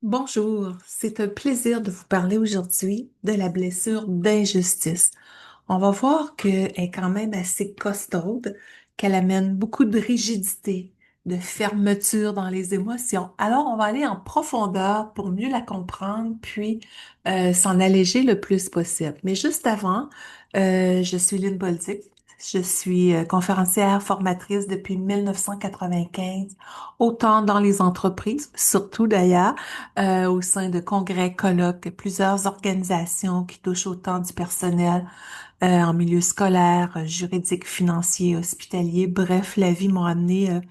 Bonjour, c'est un plaisir de vous parler aujourd'hui de la blessure d'injustice. On va voir qu'elle est quand même assez costaude, qu'elle amène beaucoup de rigidité, de fermeture dans les émotions. Alors, on va aller en profondeur pour mieux la comprendre, puis s'en alléger le plus possible. Mais juste avant, je suis Lynn Bolduc. Je suis conférencière formatrice depuis 1995, autant dans les entreprises, surtout d'ailleurs, au sein de congrès, colloques, plusieurs organisations qui touchent autant du personnel en milieu scolaire, juridique, financier, hospitalier. Bref, la vie m'a amené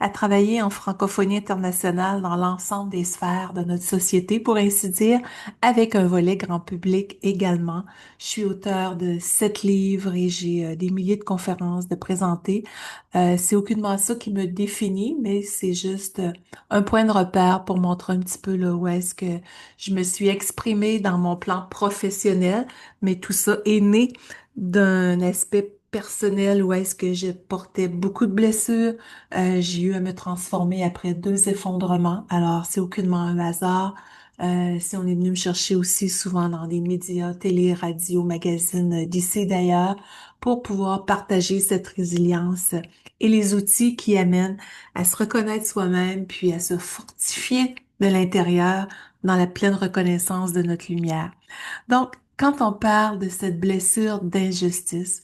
à travailler en francophonie internationale dans l'ensemble des sphères de notre société, pour ainsi dire, avec un volet grand public également. Je suis auteure de 7 livres et j'ai des milliers de conférences de présenter. C'est aucunement ça qui me définit, mais c'est juste un point de repère pour montrer un petit peu là où est-ce que je me suis exprimée dans mon plan professionnel, mais tout ça est né d'un aspect personnel où est-ce que je portais beaucoup de blessures. J'ai eu à me transformer après 2 effondrements. Alors, c'est aucunement un hasard. Si on est venu me chercher aussi souvent dans des médias, télé, radio, magazines, d'ici d'ailleurs, pour pouvoir partager cette résilience et les outils qui amènent à se reconnaître soi-même, puis à se fortifier de l'intérieur dans la pleine reconnaissance de notre lumière. Donc, quand on parle de cette blessure d'injustice,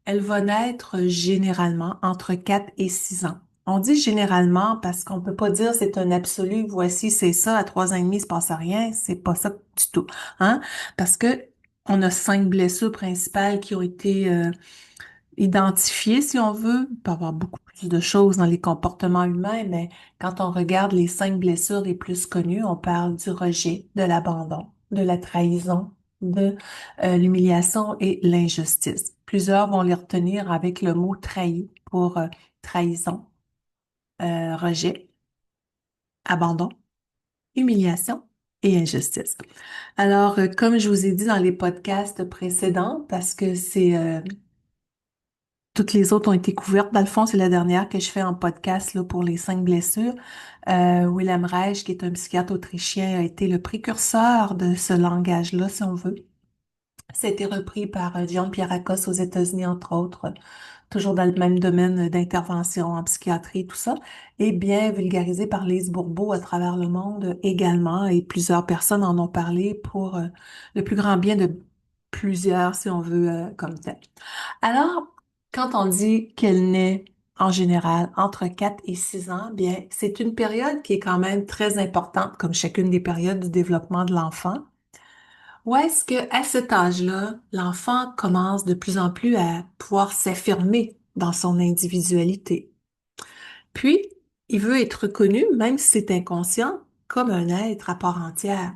elle va naître généralement entre 4 et 6 ans. On dit généralement parce qu'on peut pas dire c'est un absolu, voici c'est ça, à 3 ans et demi, il se passe rien, c'est pas ça du tout, hein? Parce que on a 5 blessures principales qui ont été identifiées, si on veut. Il peut y avoir beaucoup plus de choses dans les comportements humains, mais quand on regarde les 5 blessures les plus connues, on parle du rejet, de l'abandon, de la trahison, de l'humiliation et l'injustice. Plusieurs vont les retenir avec le mot trahi pour trahison, rejet, abandon, humiliation et injustice. Alors, comme je vous ai dit dans les podcasts précédents, parce que toutes les autres ont été couvertes. Dans le fond, c'est la dernière que je fais en podcast là, pour les 5 blessures. Wilhelm Reich, qui est un psychiatre autrichien, a été le précurseur de ce langage-là, si on veut. Ça a été repris par Dion Pierrakos aux États-Unis, entre autres, toujours dans le même domaine d'intervention en psychiatrie, tout ça, et bien vulgarisé par Lise Bourbeau à travers le monde également, et plusieurs personnes en ont parlé pour le plus grand bien de plusieurs, si on veut, comme tel. Alors, quand on dit qu'elle naît en général entre 4 et 6 ans, bien, c'est une période qui est quand même très importante, comme chacune des périodes du développement de l'enfant. Ou est-ce que à cet âge-là, l'enfant commence de plus en plus à pouvoir s'affirmer dans son individualité? Puis, il veut être reconnu, même si c'est inconscient, comme un être à part entière.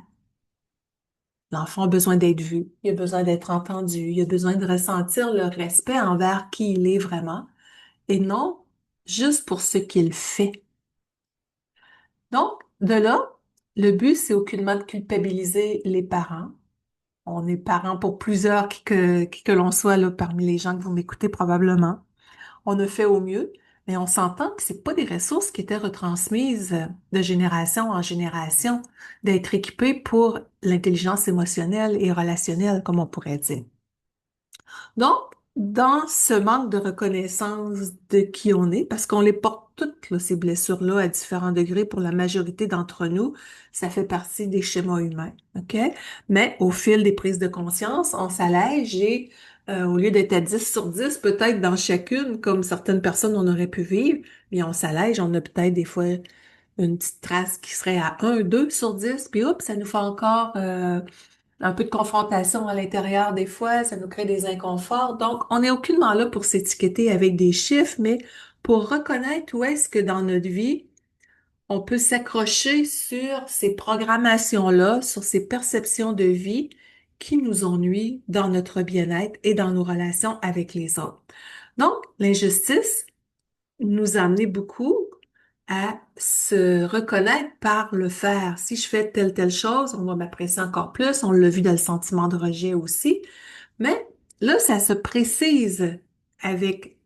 L'enfant a besoin d'être vu, il a besoin d'être entendu, il a besoin de ressentir le respect envers qui il est vraiment, et non juste pour ce qu'il fait. Donc, de là, le but, c'est aucunement de culpabiliser les parents. On est parents pour plusieurs qui que l'on soit là parmi les gens que vous m'écoutez probablement. On a fait au mieux, mais on s'entend que c'est pas des ressources qui étaient retransmises de génération en génération, d'être équipés pour l'intelligence émotionnelle et relationnelle, comme on pourrait dire. Donc, dans ce manque de reconnaissance de qui on est, parce qu'on les porte toutes, là, ces blessures-là, à différents degrés pour la majorité d'entre nous, ça fait partie des schémas humains, OK? Mais au fil des prises de conscience, on s'allège et au lieu d'être à 10 sur 10, peut-être dans chacune, comme certaines personnes on aurait pu vivre, bien on s'allège, on a peut-être des fois une petite trace qui serait à 1, 2 sur 10, puis hop, ça nous fait encore un peu de confrontation à l'intérieur des fois, ça nous crée des inconforts. Donc, on n'est aucunement là pour s'étiqueter avec des chiffres, mais pour reconnaître où est-ce que dans notre vie, on peut s'accrocher sur ces programmations-là, sur ces perceptions de vie qui nous ennuient dans notre bien-être et dans nos relations avec les autres. Donc, l'injustice nous a amené beaucoup à se reconnaître par le faire. Si je fais telle chose, on va m'apprécier encore plus. On l'a vu dans le sentiment de rejet aussi. Mais là, ça se précise avec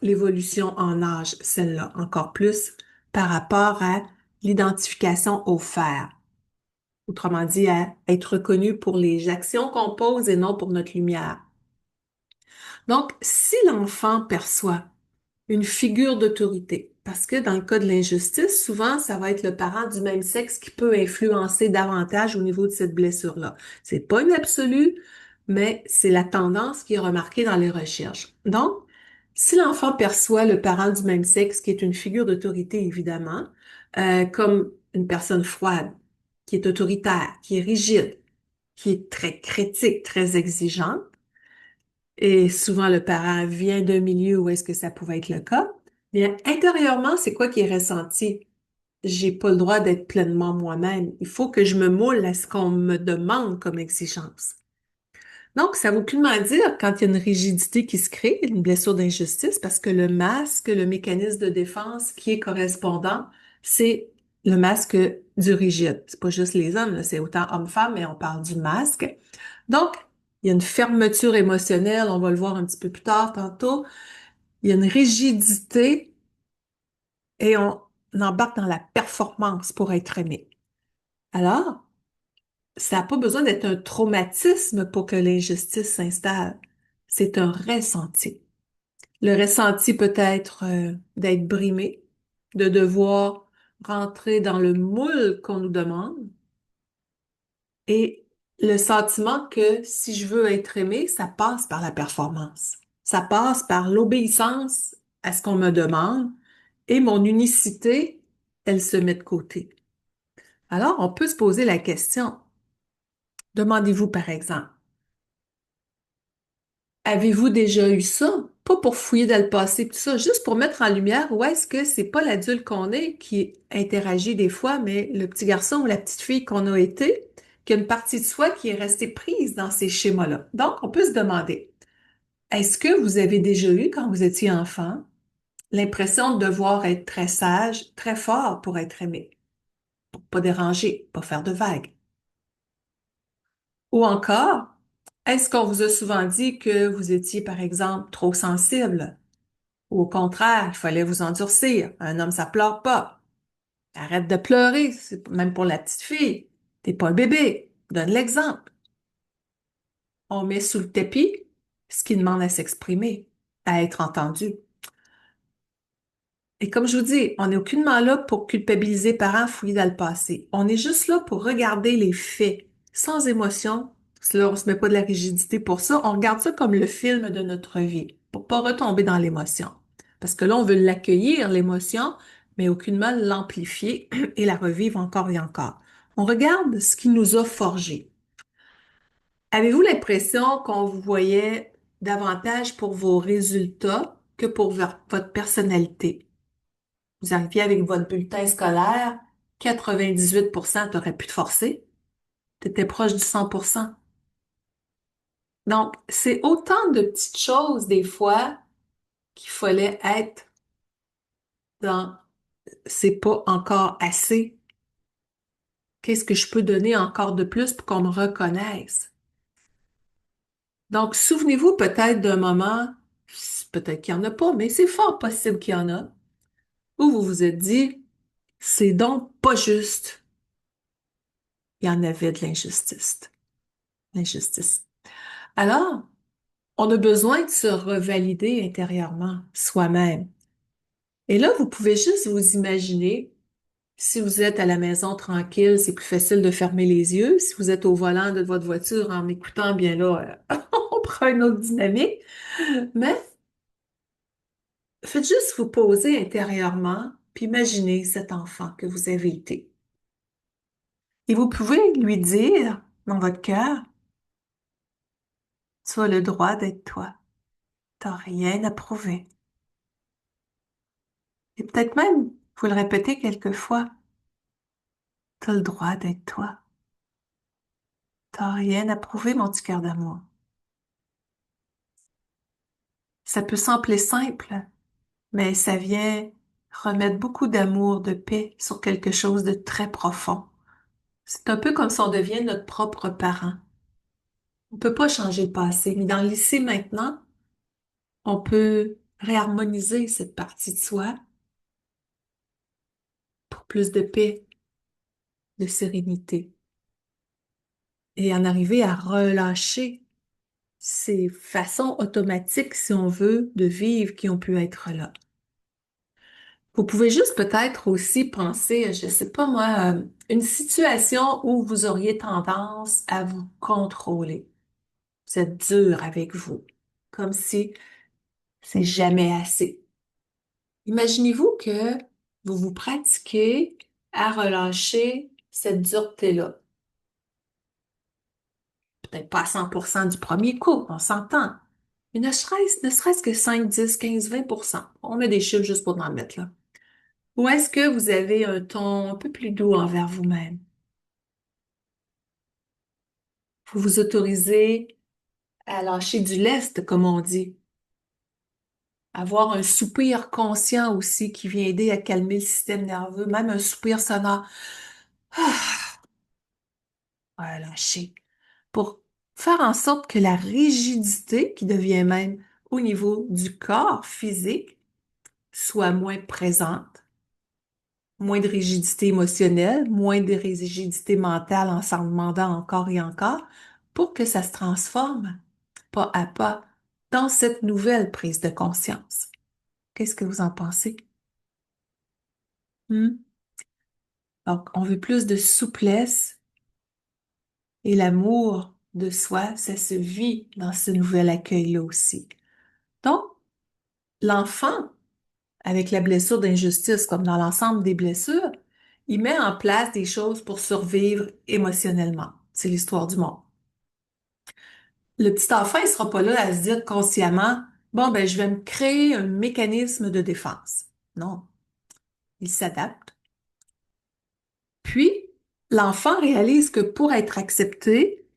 l'évolution en âge, celle-là, encore plus par rapport à l'identification au faire. Autrement dit, à être reconnu pour les actions qu'on pose et non pour notre lumière. Donc, si l'enfant perçoit une figure d'autorité, parce que dans le cas de l'injustice, souvent, ça va être le parent du même sexe qui peut influencer davantage au niveau de cette blessure-là. C'est pas une absolue, mais c'est la tendance qui est remarquée dans les recherches. Donc, si l'enfant perçoit le parent du même sexe, qui est une figure d'autorité, évidemment, comme une personne froide, qui est autoritaire, qui est rigide, qui est très critique, très exigeante, et souvent le parent vient d'un milieu où est-ce que ça pouvait être le cas, bien, intérieurement, c'est quoi qui est ressenti? J'ai pas le droit d'être pleinement moi-même. Il faut que je me moule à ce qu'on me demande comme exigence. Donc, ça veut aucunement dire quand il y a une rigidité qui se crée, une blessure d'injustice, parce que le masque, le mécanisme de défense qui est correspondant, c'est le masque du rigide. C'est pas juste les hommes, là, c'est autant homme-femme, mais on parle du masque. Donc, il y a une fermeture émotionnelle, on va le voir un petit peu plus tard tantôt. Il y a une rigidité et on embarque dans la performance pour être aimé. Alors, ça n'a pas besoin d'être un traumatisme pour que l'injustice s'installe. C'est un ressenti. Le ressenti peut être d'être brimé, de devoir rentrer dans le moule qu'on nous demande et le sentiment que si je veux être aimé, ça passe par la performance. Ça passe par l'obéissance à ce qu'on me demande et mon unicité, elle se met de côté. Alors, on peut se poser la question, demandez-vous par exemple, avez-vous déjà eu ça? Pas pour fouiller dans le passé, tout ça, juste pour mettre en lumière où est-ce que c'est pas l'adulte qu'on est qui interagit des fois, mais le petit garçon ou la petite fille qu'on a été, qui a une partie de soi qui est restée prise dans ces schémas-là. Donc, on peut se demander, est-ce que vous avez déjà eu, quand vous étiez enfant, l'impression de devoir être très sage, très fort pour être aimé, pour pas déranger, pas faire de vagues? Ou encore, est-ce qu'on vous a souvent dit que vous étiez, par exemple, trop sensible? Ou au contraire, il fallait vous endurcir. Un homme, ça pleure pas. Arrête de pleurer, c'est même pour la petite fille. T'es pas un bébé. Donne l'exemple. On met sous le tapis ce qui demande à s'exprimer, à être entendu. Et comme je vous dis, on n'est aucunement là pour culpabiliser les parents, fouiller dans le passé. On est juste là pour regarder les faits, sans émotion. Là, on se met pas de la rigidité pour ça. On regarde ça comme le film de notre vie, pour pas retomber dans l'émotion. Parce que là, on veut l'accueillir, l'émotion, mais aucunement l'amplifier et la revivre encore et encore. On regarde ce qui nous a forgés. Avez-vous l'impression qu'on vous voyait davantage pour vos résultats que pour votre personnalité? Vous arriviez avec votre bulletin scolaire, 98%, t'aurais pu te forcer. T'étais proche du 100%. Donc, c'est autant de petites choses, des fois, qu'il fallait être dans c'est pas encore assez. Qu'est-ce que je peux donner encore de plus pour qu'on me reconnaisse? Donc, souvenez-vous peut-être d'un moment, peut-être qu'il n'y en a pas, mais c'est fort possible qu'il y en a, où vous vous êtes dit, c'est donc pas juste. Il y en avait de l'injustice. L'injustice. Alors, on a besoin de se revalider intérieurement, soi-même. Et là, vous pouvez juste vous imaginer, si vous êtes à la maison tranquille, c'est plus facile de fermer les yeux. Si vous êtes au volant de votre voiture en m'écoutant, bien là, on prend une autre dynamique. Mais faites juste vous poser intérieurement, puis imaginez cet enfant que vous avez été. Et vous pouvez lui dire dans votre cœur, tu as le droit d'être toi. T'as rien à prouver. Et peut-être même, vous le répétez quelquefois, t'as le droit d'être toi. T'as rien à prouver, mon petit cœur d'amour. Ça peut sembler simple, mais ça vient remettre beaucoup d'amour, de paix sur quelque chose de très profond. C'est un peu comme si on devient notre propre parent. On peut pas changer le passé, mais dans l'ici maintenant, on peut réharmoniser cette partie de soi pour plus de paix, de sérénité. et en arriver à relâcher ces façons automatiques, si on veut, de vivre qui ont pu être là. Vous pouvez juste peut-être aussi penser, je sais pas moi, une situation où vous auriez tendance à vous contrôler. Vous êtes dur avec vous, comme si c'est jamais assez. Imaginez-vous que vous vous pratiquez à relâcher cette dureté-là. Peut-être pas à 100% du premier coup, on s'entend. Mais ne serait-ce que 5, 10, 15, 20%. On met des chiffres juste pour en mettre là. Ou est-ce que vous avez un ton un peu plus doux envers vous-même? Vous vous autorisez à lâcher du lest, comme on dit. Avoir un soupir conscient aussi qui vient aider à calmer le système nerveux, même un soupir sonore. Ah, ouais, lâcher. Pour faire en sorte que la rigidité qui devient même au niveau du corps physique soit moins présente, moins de rigidité émotionnelle, moins de rigidité mentale en s'en demandant encore et encore, pour que ça se transforme pas à pas dans cette nouvelle prise de conscience. Qu'est-ce que vous en pensez? Hmm? Donc, on veut plus de souplesse et l'amour de soi, ça se vit dans ce nouvel accueil-là aussi. Donc, l'enfant, avec la blessure d'injustice, comme dans l'ensemble des blessures, il met en place des choses pour survivre émotionnellement. C'est l'histoire du monde. Le petit enfant, il sera pas là à se dire consciemment, bon, ben, je vais me créer un mécanisme de défense. Non, il s'adapte. Puis, l'enfant réalise que pour être accepté,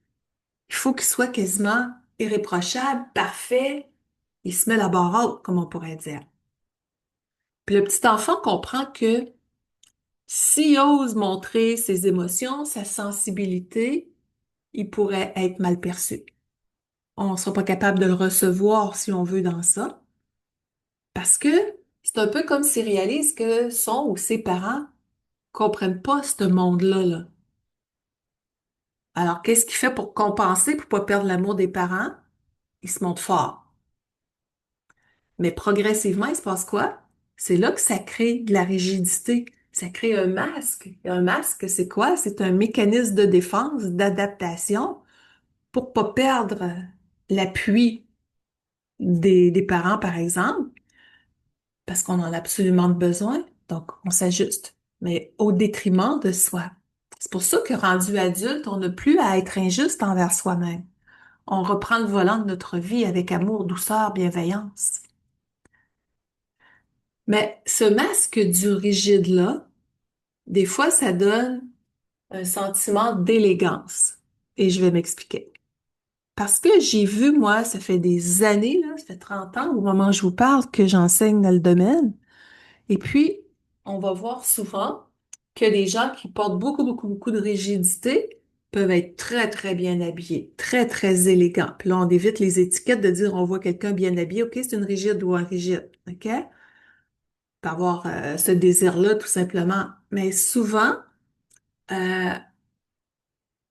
il faut qu'il soit quasiment irréprochable, parfait. Il se met la barre haute, comme on pourrait dire. Puis le petit enfant comprend que s'il ose montrer ses émotions, sa sensibilité, il pourrait être mal perçu. On ne sera pas capable de le recevoir si on veut dans ça, parce que c'est un peu comme s'il réalise que son ou ses parents comprennent pas ce monde-là, là. Alors, qu'est-ce qu'il fait pour compenser, pour pas perdre l'amour des parents? Il se montre fort. Mais progressivement, il se passe quoi? C'est là que ça crée de la rigidité. Ça crée un masque. Et un masque, c'est quoi? C'est un mécanisme de défense, d'adaptation pour pas perdre l'appui des parents, par exemple, parce qu'on en a absolument besoin. Donc, on s'ajuste, mais au détriment de soi. C'est pour ça que rendu adulte, on n'a plus à être injuste envers soi-même. On reprend le volant de notre vie avec amour, douceur, bienveillance. Mais ce masque du rigide-là, des fois, ça donne un sentiment d'élégance. Et je vais m'expliquer. Parce que j'ai vu, moi, ça fait des années, là, ça fait 30 ans au moment où je vous parle que j'enseigne dans le domaine. Et puis, on va voir souvent que des gens qui portent beaucoup, beaucoup, beaucoup de rigidité peuvent être très, très bien habillés, très, très élégants. Puis là, on évite les étiquettes de dire on voit quelqu'un bien habillé, OK, c'est une rigide ou un rigide, OK? Peut avoir ce désir-là, tout simplement. Mais souvent, euh,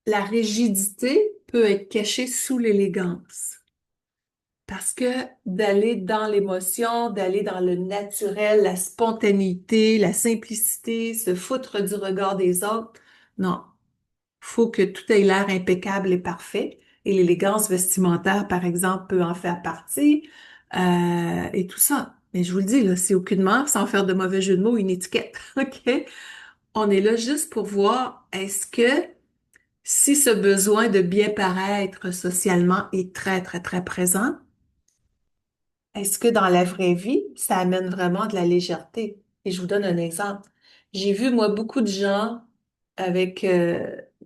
la rigidité peut être cachée sous l'élégance. Parce que d'aller dans l'émotion, d'aller dans le naturel, la spontanéité, la simplicité, se foutre du regard des autres, non. Faut que tout ait l'air impeccable et parfait. Et l'élégance vestimentaire, par exemple, peut en faire partie, et tout ça. Mais je vous le dis, là, c'est aucunement, sans faire de mauvais jeu de mots, une étiquette. OK? On est là juste pour voir est-ce que si ce besoin de bien paraître socialement est très, très, très présent, est-ce que dans la vraie vie, ça amène vraiment de la légèreté? Et je vous donne un exemple. J'ai vu, moi, beaucoup de gens avec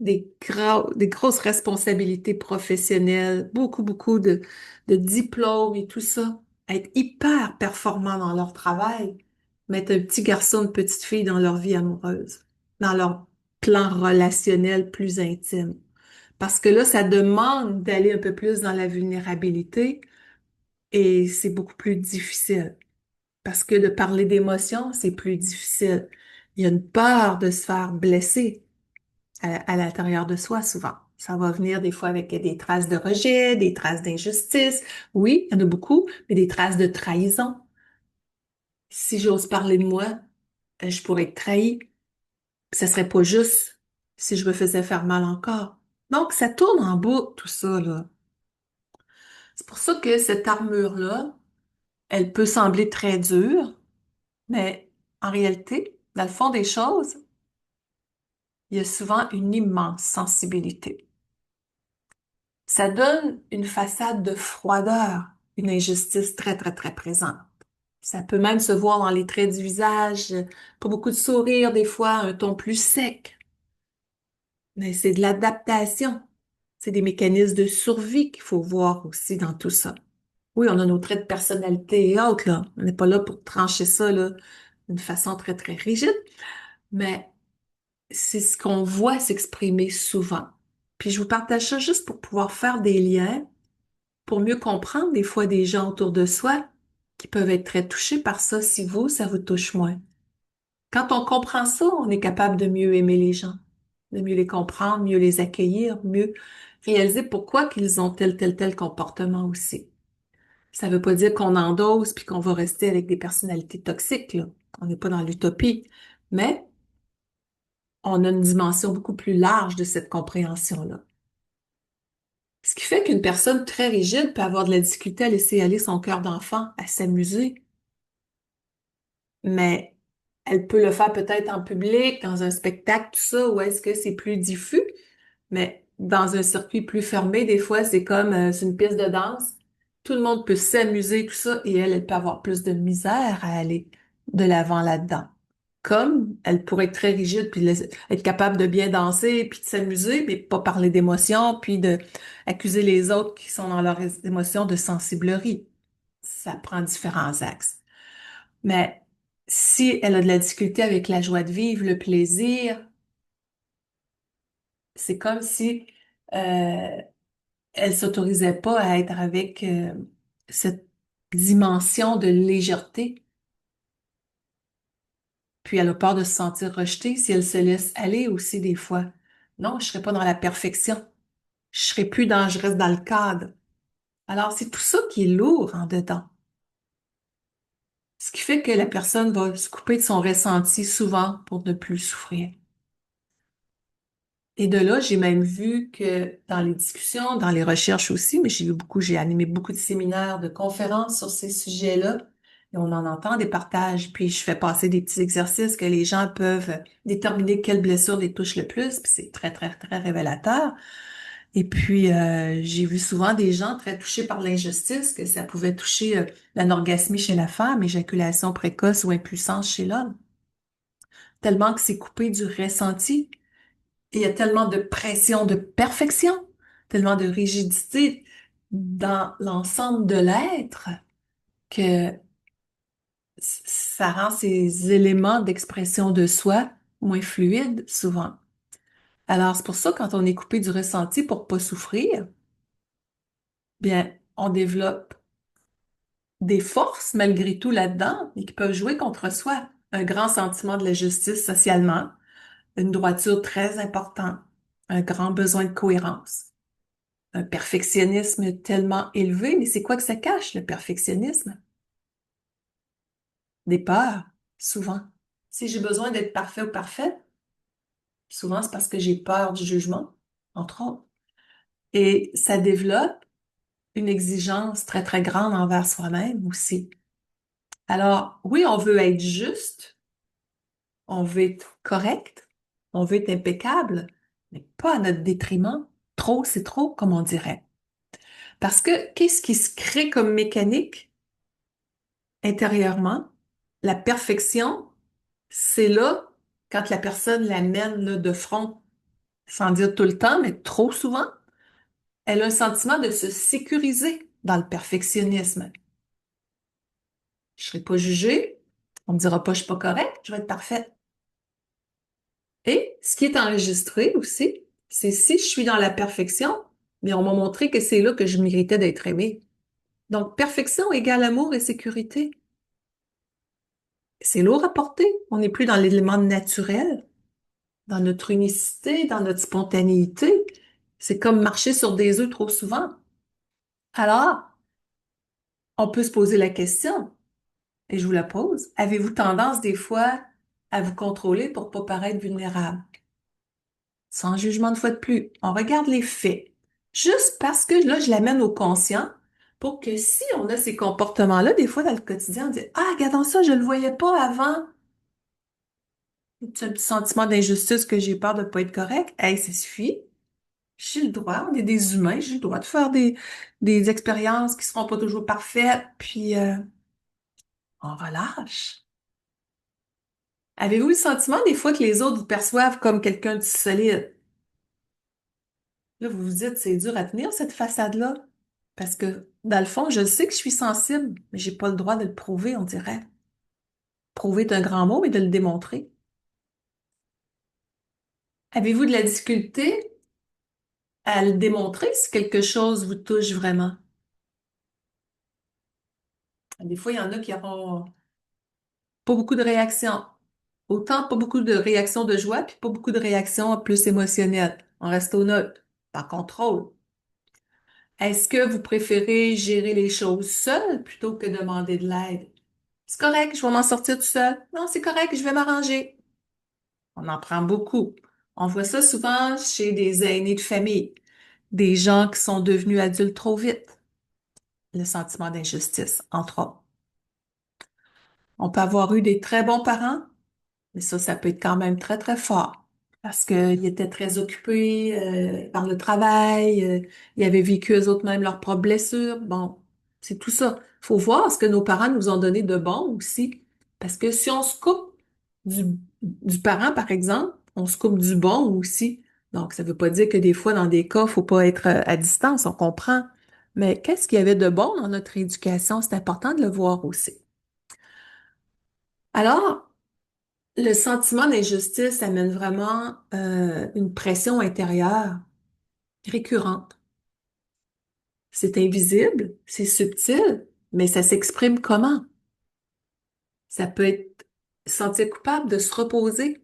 des grosses responsabilités professionnelles, beaucoup, beaucoup de diplômes et tout ça, être hyper performants dans leur travail, mais être un petit garçon, une petite fille dans leur vie amoureuse, dans leur plan relationnel plus intime. Parce que là, ça demande d'aller un peu plus dans la vulnérabilité et c'est beaucoup plus difficile. Parce que de parler d'émotions, c'est plus difficile. Il y a une peur de se faire blesser. à l'intérieur de soi souvent. Ça va venir des fois avec des traces de rejet, des traces d'injustice. Oui, il y en a beaucoup, mais des traces de trahison. Si j'ose parler de moi, je pourrais être trahie. Ça serait pas juste si je me faisais faire mal encore. Donc, ça tourne en boucle, tout ça, là. C'est pour ça que cette armure-là, elle peut sembler très dure, mais en réalité, dans le fond des choses, il y a souvent une immense sensibilité. Ça donne une façade de froideur, une injustice très, très, très présente. Ça peut même se voir dans les traits du visage, pas beaucoup de sourire, des fois un ton plus sec. Mais c'est de l'adaptation. C'est des mécanismes de survie qu'il faut voir aussi dans tout ça. Oui, on a nos traits de personnalité et autres, là. On n'est pas là pour trancher ça, là, d'une façon très, très rigide, mais c'est ce qu'on voit s'exprimer souvent. Puis je vous partage ça juste pour pouvoir faire des liens, pour mieux comprendre des fois des gens autour de soi qui peuvent être très touchés par ça si vous, ça vous touche moins. Quand on comprend ça, on est capable de mieux aimer les gens, de mieux les comprendre, mieux les accueillir, mieux réaliser pourquoi qu'ils ont tel comportement aussi. Ça veut pas dire qu'on endosse puis qu'on va rester avec des personnalités toxiques, là. On n'est pas dans l'utopie. Mais on a une dimension beaucoup plus large de cette compréhension-là. Ce qui fait qu'une personne très rigide peut avoir de la difficulté à laisser aller son cœur d'enfant, à s'amuser, mais elle peut le faire peut-être en public, dans un spectacle, tout ça, où est-ce que c'est plus diffus, mais dans un circuit plus fermé, des fois, c'est comme c'est une piste de danse. Tout le monde peut s'amuser, tout ça, et elle peut avoir plus de misère à aller de l'avant là-dedans. Comme elle pourrait être très rigide, puis être capable de bien danser, puis de s'amuser, mais pas parler d'émotions, puis de accuser les autres qui sont dans leurs émotions de sensiblerie. Ça prend différents axes. Mais si elle a de la difficulté avec la joie de vivre, le plaisir, c'est comme si elle s'autorisait pas à être avec cette dimension de légèreté. Puis elle a peur de se sentir rejetée si elle se laisse aller aussi des fois. Non, je serai pas dans la perfection. Je serai plus dans, je reste dans le cadre. Alors, c'est tout ça qui est lourd en dedans. Ce qui fait que la personne va se couper de son ressenti souvent pour ne plus souffrir. Et de là, j'ai même vu que dans les discussions, dans les recherches aussi, mais j'ai animé beaucoup de séminaires, de conférences sur ces sujets-là, et on en entend des partages, puis je fais passer des petits exercices que les gens peuvent déterminer quelle blessure les touche le plus, puis c'est très, très, très révélateur. Et puis, j'ai vu souvent des gens très touchés par l'injustice, que ça pouvait toucher l'anorgasmie chez la femme, éjaculation précoce ou impuissance chez l'homme, tellement que c'est coupé du ressenti. Et il y a tellement de pression de perfection, tellement de rigidité dans l'ensemble de l'être que ça rend ces éléments d'expression de soi moins fluides souvent. Alors, c'est pour ça, quand on est coupé du ressenti pour pas souffrir, bien, on développe des forces malgré tout là-dedans et qui peuvent jouer contre soi. Un grand sentiment de la justice socialement, une droiture très importante, un grand besoin de cohérence. Un perfectionnisme tellement élevé, mais c'est quoi que ça cache, le perfectionnisme? Des peurs, souvent. Si j'ai besoin d'être parfait ou parfaite, souvent c'est parce que j'ai peur du jugement, entre autres. Et ça développe une exigence très, très grande envers soi-même aussi. Alors, oui, on veut être juste, on veut être correct, on veut être impeccable, mais pas à notre détriment. Trop, c'est trop, comme on dirait. Parce que qu'est-ce qui se crée comme mécanique intérieurement? La perfection, c'est là quand la personne l'amène là, de front, sans dire tout le temps, mais trop souvent, elle a un sentiment de se sécuriser dans le perfectionnisme. Je serai pas jugée, on me dira pas je suis pas correcte, je vais être parfaite. Et ce qui est enregistré aussi, c'est si je suis dans la perfection, mais on m'a montré que c'est là que je méritais d'être aimée. Donc, perfection égale amour et sécurité. C'est lourd à porter. On n'est plus dans l'élément naturel. dans notre unicité, dans notre spontanéité. C'est comme marcher sur des œufs trop souvent. Alors, on peut se poser la question, et je vous la pose. Avez-vous tendance des fois à vous contrôler pour pas paraître vulnérable? Sans jugement de fois de plus. On regarde les faits. Juste parce que là, je l'amène au conscient pour que si on a ces comportements-là, des fois dans le quotidien, on dit, ah, regardons ça, je le voyais pas avant. C'est un petit sentiment d'injustice que j'ai peur de pas être correct. Hey, ça suffit. J'ai le droit, on est des humains, j'ai le droit de faire des expériences qui seront pas toujours parfaites, puis on relâche. Avez-vous le sentiment des fois que les autres vous perçoivent comme quelqu'un de solide? Là, vous vous dites, c'est dur à tenir cette façade-là. Parce que, dans le fond, je sais que je suis sensible, mais j'ai pas le droit de le prouver, on dirait. Prouver est un grand mot, mais de le démontrer. Avez-vous de la difficulté à le démontrer si quelque chose vous touche vraiment? Des fois, il y en a qui auront pas beaucoup de réactions. Autant pas beaucoup de réactions de joie, puis pas beaucoup de réactions plus émotionnelles. On reste au neutre, par contrôle. Est-ce que vous préférez gérer les choses seul plutôt que demander de l'aide? C'est correct, je vais m'en sortir tout seul. Non, c'est correct, je vais m'arranger. On en prend beaucoup. On voit ça souvent chez des aînés de famille, des gens qui sont devenus adultes trop vite. Le sentiment d'injustice, entre autres. On peut avoir eu des très bons parents, mais ça peut être quand même très, très fort. Parce qu'ils étaient très occupés par le travail, ils avaient vécu eux-mêmes leurs propres blessures. Bon, c'est tout ça. Faut voir ce que nos parents nous ont donné de bon aussi. Parce que si on se coupe du, du parent, par exemple, on se coupe du bon aussi. Donc, ça veut pas dire que des fois, dans des cas, faut pas être à distance, on comprend. Mais qu'est-ce qu'il y avait de bon dans notre éducation? C'est important de le voir aussi. Alors, le sentiment d'injustice amène vraiment une pression intérieure récurrente. C'est invisible, c'est subtil, mais ça s'exprime comment? Ça peut être sentir coupable de se reposer.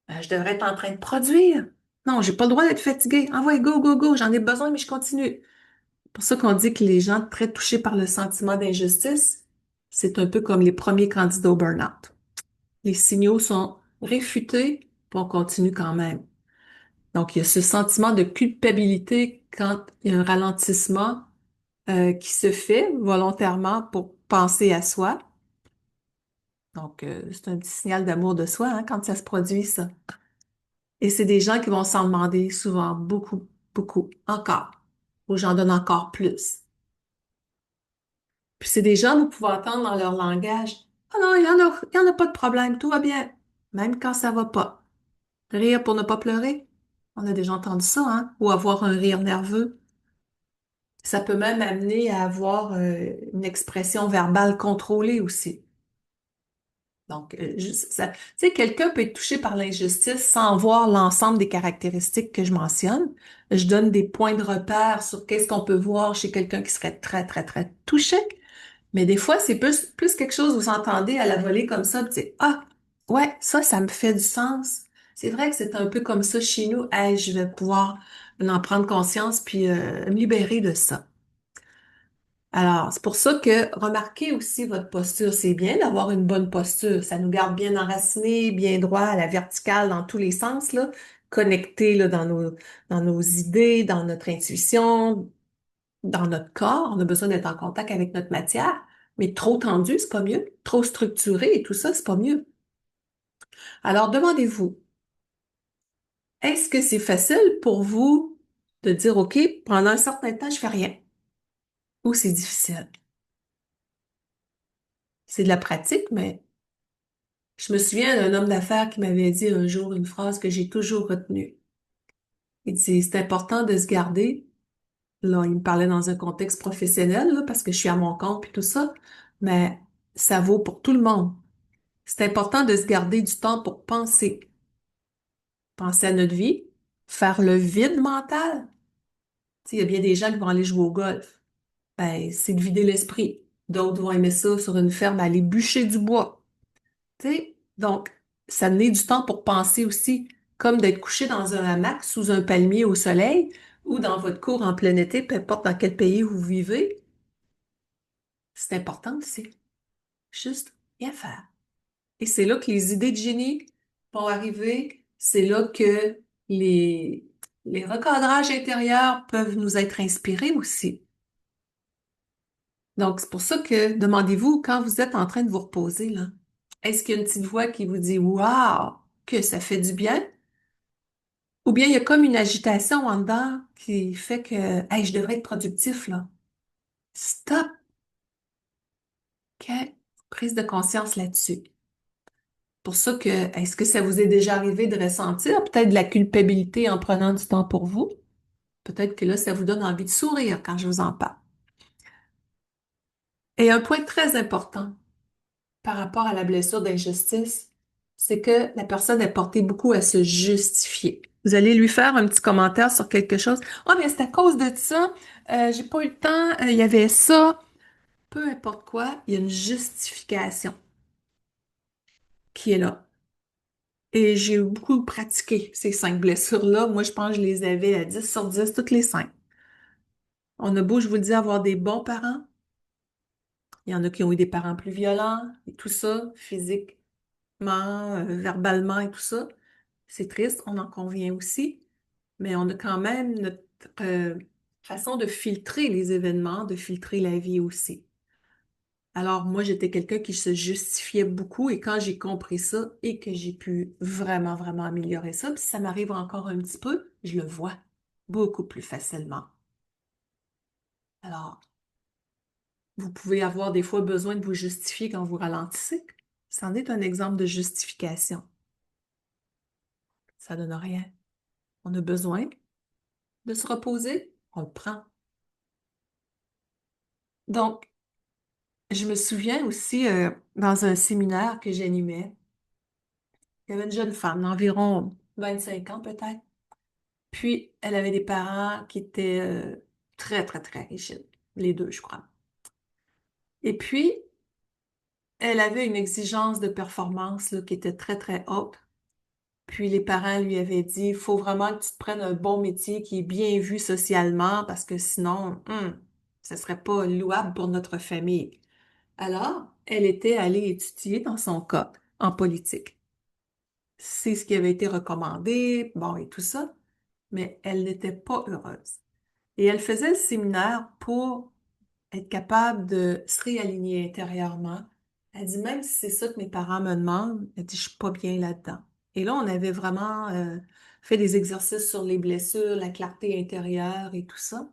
Je devrais être en train de produire. Non, j'ai pas le droit d'être fatigué. Envoie, go, go, go, j'en ai besoin, mais je continue. C'est pour ça qu'on dit que les gens très touchés par le sentiment d'injustice, c'est un peu comme les premiers candidats au burn-out. Les signaux sont réfutés, puis on continue quand même. Donc, il y a ce sentiment de culpabilité quand il y a un ralentissement qui se fait volontairement pour penser à soi. Donc, c'est un petit signal d'amour de soi hein, quand ça se produit, ça. Et c'est des gens qui vont s'en demander souvent beaucoup, beaucoup, encore. Ou j'en donne encore plus. Puis c'est des gens, vous pouvez entendre dans leur langage, ah non, il y en a pas de problème, tout va bien. Même quand ça va pas. Rire pour ne pas pleurer. On a déjà entendu ça, hein? Ou avoir un rire nerveux. Ça peut même amener à avoir une expression verbale contrôlée aussi. Donc, tu sais, quelqu'un peut être touché par l'injustice sans voir l'ensemble des caractéristiques que je mentionne. Je donne des points de repère sur qu'est-ce qu'on peut voir chez quelqu'un qui serait très, très, très touché. Mais des fois, c'est plus quelque chose, vous entendez à la volée comme ça, puis c'est, ah, ouais, ça me fait du sens. C'est vrai que c'est un peu comme ça chez nous. Hey, je vais pouvoir en prendre conscience puis me libérer de ça. Alors, c'est pour ça que remarquez aussi votre posture. C'est bien d'avoir une bonne posture. Ça nous garde bien enracinés, bien droit, à la verticale dans tous les sens, là, connectés là, dans nos idées, dans notre intuition, dans notre corps. On a besoin d'être en contact avec notre matière. Mais trop tendu, c'est pas mieux. Trop structuré et tout ça, c'est pas mieux. Alors, demandez-vous, est-ce que c'est facile pour vous de dire, OK, pendant un certain temps, je fais rien? Ou c'est difficile? C'est de la pratique, mais je me souviens d'un homme d'affaires qui m'avait dit un jour une phrase que j'ai toujours retenue. Il dit, c'est important de se garder. Là, il me parlait dans un contexte professionnel, là, parce que je suis à mon compte et tout ça, mais ça vaut pour tout le monde. C'est important de se garder du temps pour penser. Penser à notre vie, faire le vide mental. Tu sais, il y a bien des gens qui vont aller jouer au golf. Ben, c'est de vider l'esprit. D'autres vont aimer ça sur une ferme, aller bûcher du bois. Tu sais, donc, ça donner du temps pour penser aussi. comme d'être couché dans un hamac sous un palmier au soleil ou dans votre cour en plein été, peu importe dans quel pays vous vivez. C'est important aussi. Juste rien faire. Et c'est là que les idées de génie vont arriver. C'est là que les, les recadrages intérieurs peuvent nous être inspirés aussi. Donc, c'est pour ça que demandez-vous, quand vous êtes en train de vous reposer, là, est-ce qu'il y a une petite voix qui vous dit Waouh, que ça fait du bien? Ou bien il y a comme une agitation en dedans qui fait que hey, je devrais être productif, là. Stop! OK? Prise de conscience là-dessus. Pour ça que, est-ce que ça vous est déjà arrivé de ressentir peut-être de la culpabilité en prenant du temps pour vous? Peut-être que là, ça vous donne envie de sourire quand je vous en parle. Et un point très important par rapport à la blessure d'injustice, c'est que la personne est portée beaucoup à se justifier. Vous allez lui faire un petit commentaire sur quelque chose. Ah, mais c'est à cause de ça, j'ai pas eu le temps, il y avait ça. Peu importe quoi, il y a une justification qui est là. Et j'ai beaucoup pratiqué ces 5 blessures-là. Moi, je pense que je les avais à 10 sur 10, toutes les 5. On a beau, je vous le dis, avoir des bons parents. Il y en a qui ont eu des parents plus violents et tout ça, physiquement, verbalement et tout ça. C'est triste, on en convient aussi. Mais on a quand même notre façon de filtrer les événements, de filtrer la vie aussi. Alors, moi, j'étais quelqu'un qui se justifiait beaucoup et quand j'ai compris ça et que j'ai pu vraiment, vraiment améliorer ça, puis si ça m'arrive encore un petit peu, je le vois beaucoup plus facilement. Alors, vous pouvez avoir des fois besoin de vous justifier quand vous ralentissez. C'en est un exemple de justification. Ça donne rien. On a besoin de se reposer, on le prend. Donc, je me souviens aussi, dans un séminaire que j'animais, il y avait une jeune femme d'environ 25 ans peut-être. Puis, elle avait des parents qui étaient très, très, très rigides. Les deux, je crois. Et puis, elle avait une exigence de performance là, qui était très, très haute. Puis, les parents lui avaient dit, il faut vraiment que tu te prennes un bon métier qui est bien vu socialement parce que sinon, ce serait pas louable pour notre famille. Alors, elle était allée étudier dans son cas en politique. C'est ce qui avait été recommandé, bon, et tout ça, mais elle n'était pas heureuse. Et elle faisait le séminaire pour être capable de se réaligner intérieurement. Elle dit, même si c'est ça que mes parents me demandent, elle dit, je suis pas bien là-dedans. Et là, on avait vraiment fait des exercices sur les blessures, la clarté intérieure et tout ça.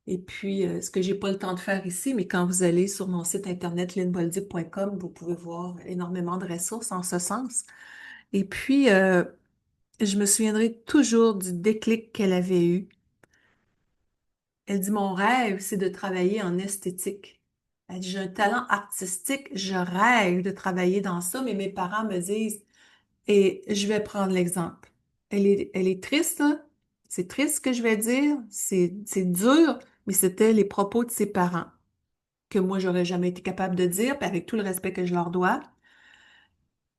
Et puis, ce que j'ai pas le temps de faire ici, mais quand vous allez sur mon site internet linbolduc.com, vous pouvez voir énormément de ressources en ce sens. Et puis, je me souviendrai toujours du déclic qu'elle avait eu. Elle dit, mon rêve, c'est de travailler en esthétique. Elle dit, j'ai un talent artistique, je rêve de travailler dans ça, mais mes parents me disent, et je vais prendre l'exemple. Elle est triste, là. C'est triste ce que je vais dire, c'est dur, mais c'était les propos de ses parents que moi, j'aurais jamais été capable de dire, puis avec tout le respect que je leur dois.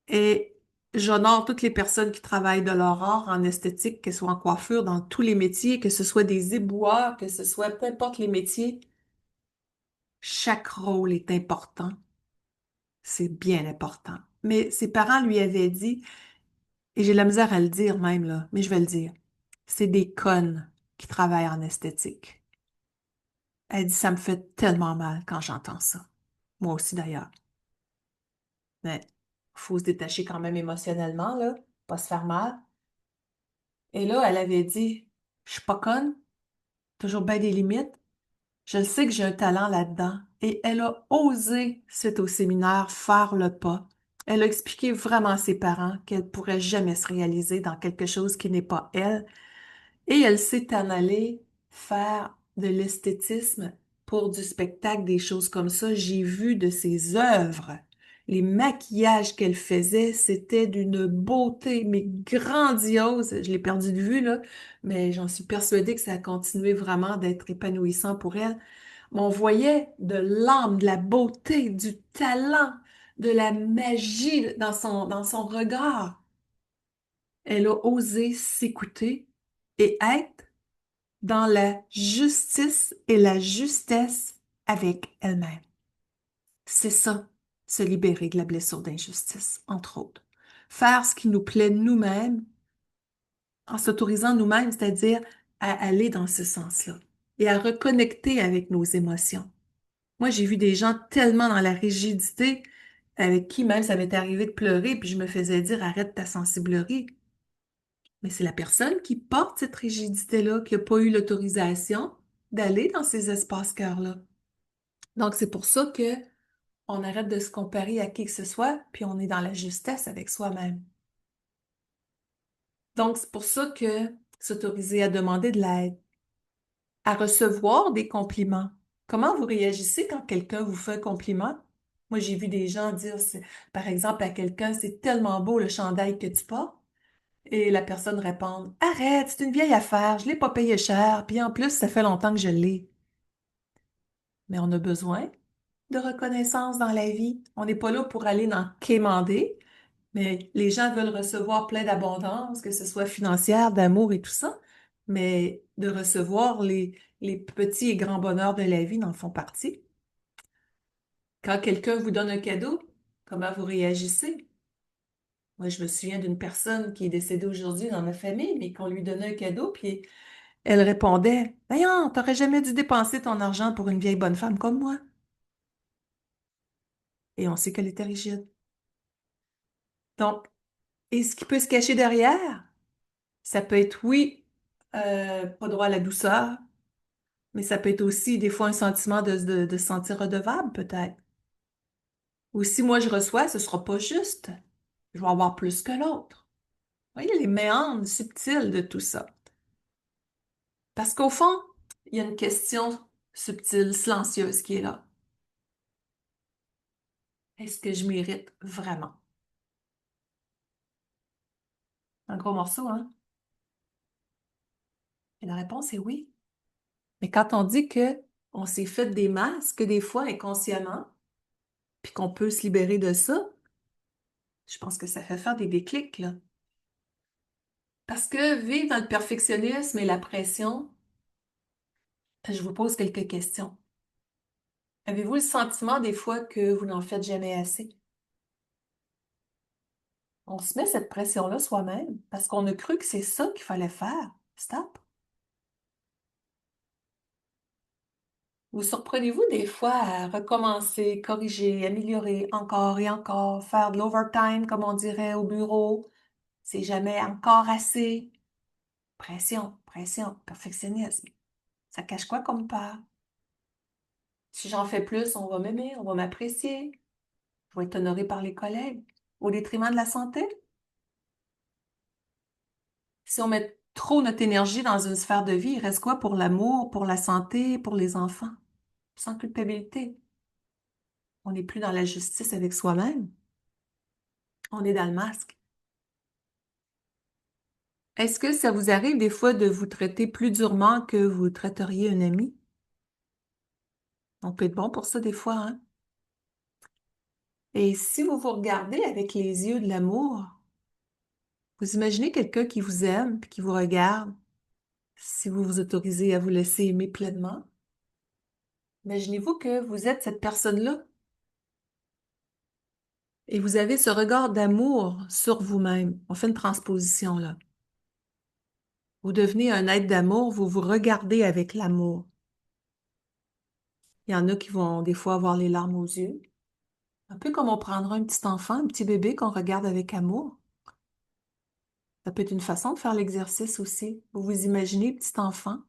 Et j'honore toutes les personnes qui travaillent de leur art en esthétique, que ce soit en coiffure, dans tous les métiers, que ce soit des éboueurs, que ce soit peu importe les métiers. Chaque rôle est important. C'est bien important. Mais ses parents lui avaient dit, et j'ai de la misère à le dire même, là, mais je vais le dire, c'est des connes qui travaillent en esthétique. Elle dit, ça me fait tellement mal quand j'entends ça. Moi aussi d'ailleurs. Mais faut se détacher quand même émotionnellement, là, pas se faire mal. Et là, elle avait dit, je suis pas conne, toujours bien des limites. Je sais que j'ai un talent là-dedans. Et elle a osé, suite au séminaire, faire le pas. Elle a expliqué vraiment à ses parents qu'elle pourrait jamais se réaliser dans quelque chose qui n'est pas elle. Et elle s'est en allée faire de l'esthétisme pour du spectacle, des choses comme ça. J'ai vu de ses œuvres. Les maquillages qu'elle faisait, c'était d'une beauté, mais grandiose. Je l'ai perdu de vue, là, mais j'en suis persuadée que ça a continué vraiment d'être épanouissant pour elle. Mais on voyait de l'âme, de la beauté, du talent, de la magie dans son regard. Elle a osé s'écouter et être dans la justice et la justesse avec elle-même. C'est ça, se libérer de la blessure d'injustice, entre autres. Faire ce qui nous plaît nous-mêmes en s'autorisant nous-mêmes, c'est-à-dire à aller dans ce sens-là et à reconnecter avec nos émotions. Moi, j'ai vu des gens tellement dans la rigidité avec qui même ça m'est arrivé de pleurer, puis je me faisais dire arrête ta sensiblerie. Mais c'est la personne qui porte cette rigidité-là, qui n'a pas eu l'autorisation d'aller dans ces espaces cœurs-là. Donc, c'est pour ça que on arrête de se comparer à qui que ce soit, puis on est dans la justesse avec soi-même. Donc, c'est pour ça que s'autoriser à demander de l'aide, à recevoir des compliments. Comment vous réagissez quand quelqu'un vous fait un compliment? Moi, j'ai vu des gens dire, par exemple, à quelqu'un, c'est tellement beau le chandail que tu portes. Et la personne répond, arrête, c'est une vieille affaire, je l'ai pas payé cher, puis en plus, ça fait longtemps que je l'ai. Mais on a besoin de reconnaissance dans la vie. On n'est pas là pour aller dans quémander, mais les gens veulent recevoir plein d'abondance, que ce soit financière, d'amour et tout ça, mais de recevoir les petits et grands bonheurs de la vie en font partie. Quand quelqu'un vous donne un cadeau, comment vous réagissez? Moi, je me souviens d'une personne qui est décédée aujourd'hui dans ma famille, mais qu'on lui donnait un cadeau, puis elle répondait, voyons, t'aurais jamais dû dépenser ton argent pour une vieille bonne femme comme moi. Et on sait qu'elle était rigide. Donc, et ce qui peut se cacher derrière, ça peut être, oui, pas droit à la douceur, mais ça peut être aussi des fois un sentiment de se sentir redevable, peut-être. Ou si moi je reçois, ce sera pas juste. Je vais avoir plus que l'autre. Vous voyez les méandres subtils de tout ça. Parce qu'au fond, il y a une question subtile, silencieuse qui est là. Est-ce que je mérite vraiment? Un gros morceau, hein? Et la réponse est oui. Mais quand on dit que on s'est fait des masques, des fois inconsciemment, puis qu'on peut se libérer de ça, je pense que ça fait faire des déclics, là. Parce que vivre dans le perfectionnisme et la pression, je vous pose quelques questions. Avez-vous le sentiment des fois que vous n'en faites jamais assez? On se met cette pression-là soi-même parce qu'on a cru que c'est ça qu'il fallait faire. Stop. Vous surprenez-vous des fois à recommencer, corriger, améliorer encore et encore, faire de l'overtime, comme on dirait au bureau? C'est jamais encore assez. Pression, pression, perfectionnisme. Ça cache quoi comme part? Si j'en fais plus, on va m'aimer, on va m'apprécier, je vais être honoré par les collègues, au détriment de la santé. Si on met trop notre énergie dans une sphère de vie, il reste quoi pour l'amour, pour la santé, pour les enfants? Sans culpabilité. On n'est plus dans la justice avec soi-même. On est dans le masque. Est-ce que ça vous arrive des fois de vous traiter plus durement que vous traiteriez un ami? On peut être bon pour ça des fois, hein? Et si vous vous regardez avec les yeux de l'amour, vous imaginez quelqu'un qui vous aime puis qui vous regarde, si vous vous autorisez à vous laisser aimer pleinement. Imaginez-vous que vous êtes cette personne-là et vous avez ce regard d'amour sur vous-même. On fait une transposition là. Vous devenez un être d'amour, vous vous regardez avec l'amour. Il y en a qui vont des fois avoir les larmes aux yeux. Un peu comme on prendra un petit enfant, un petit bébé qu'on regarde avec amour. Ça peut être une façon de faire l'exercice aussi. Vous vous imaginez petit enfant,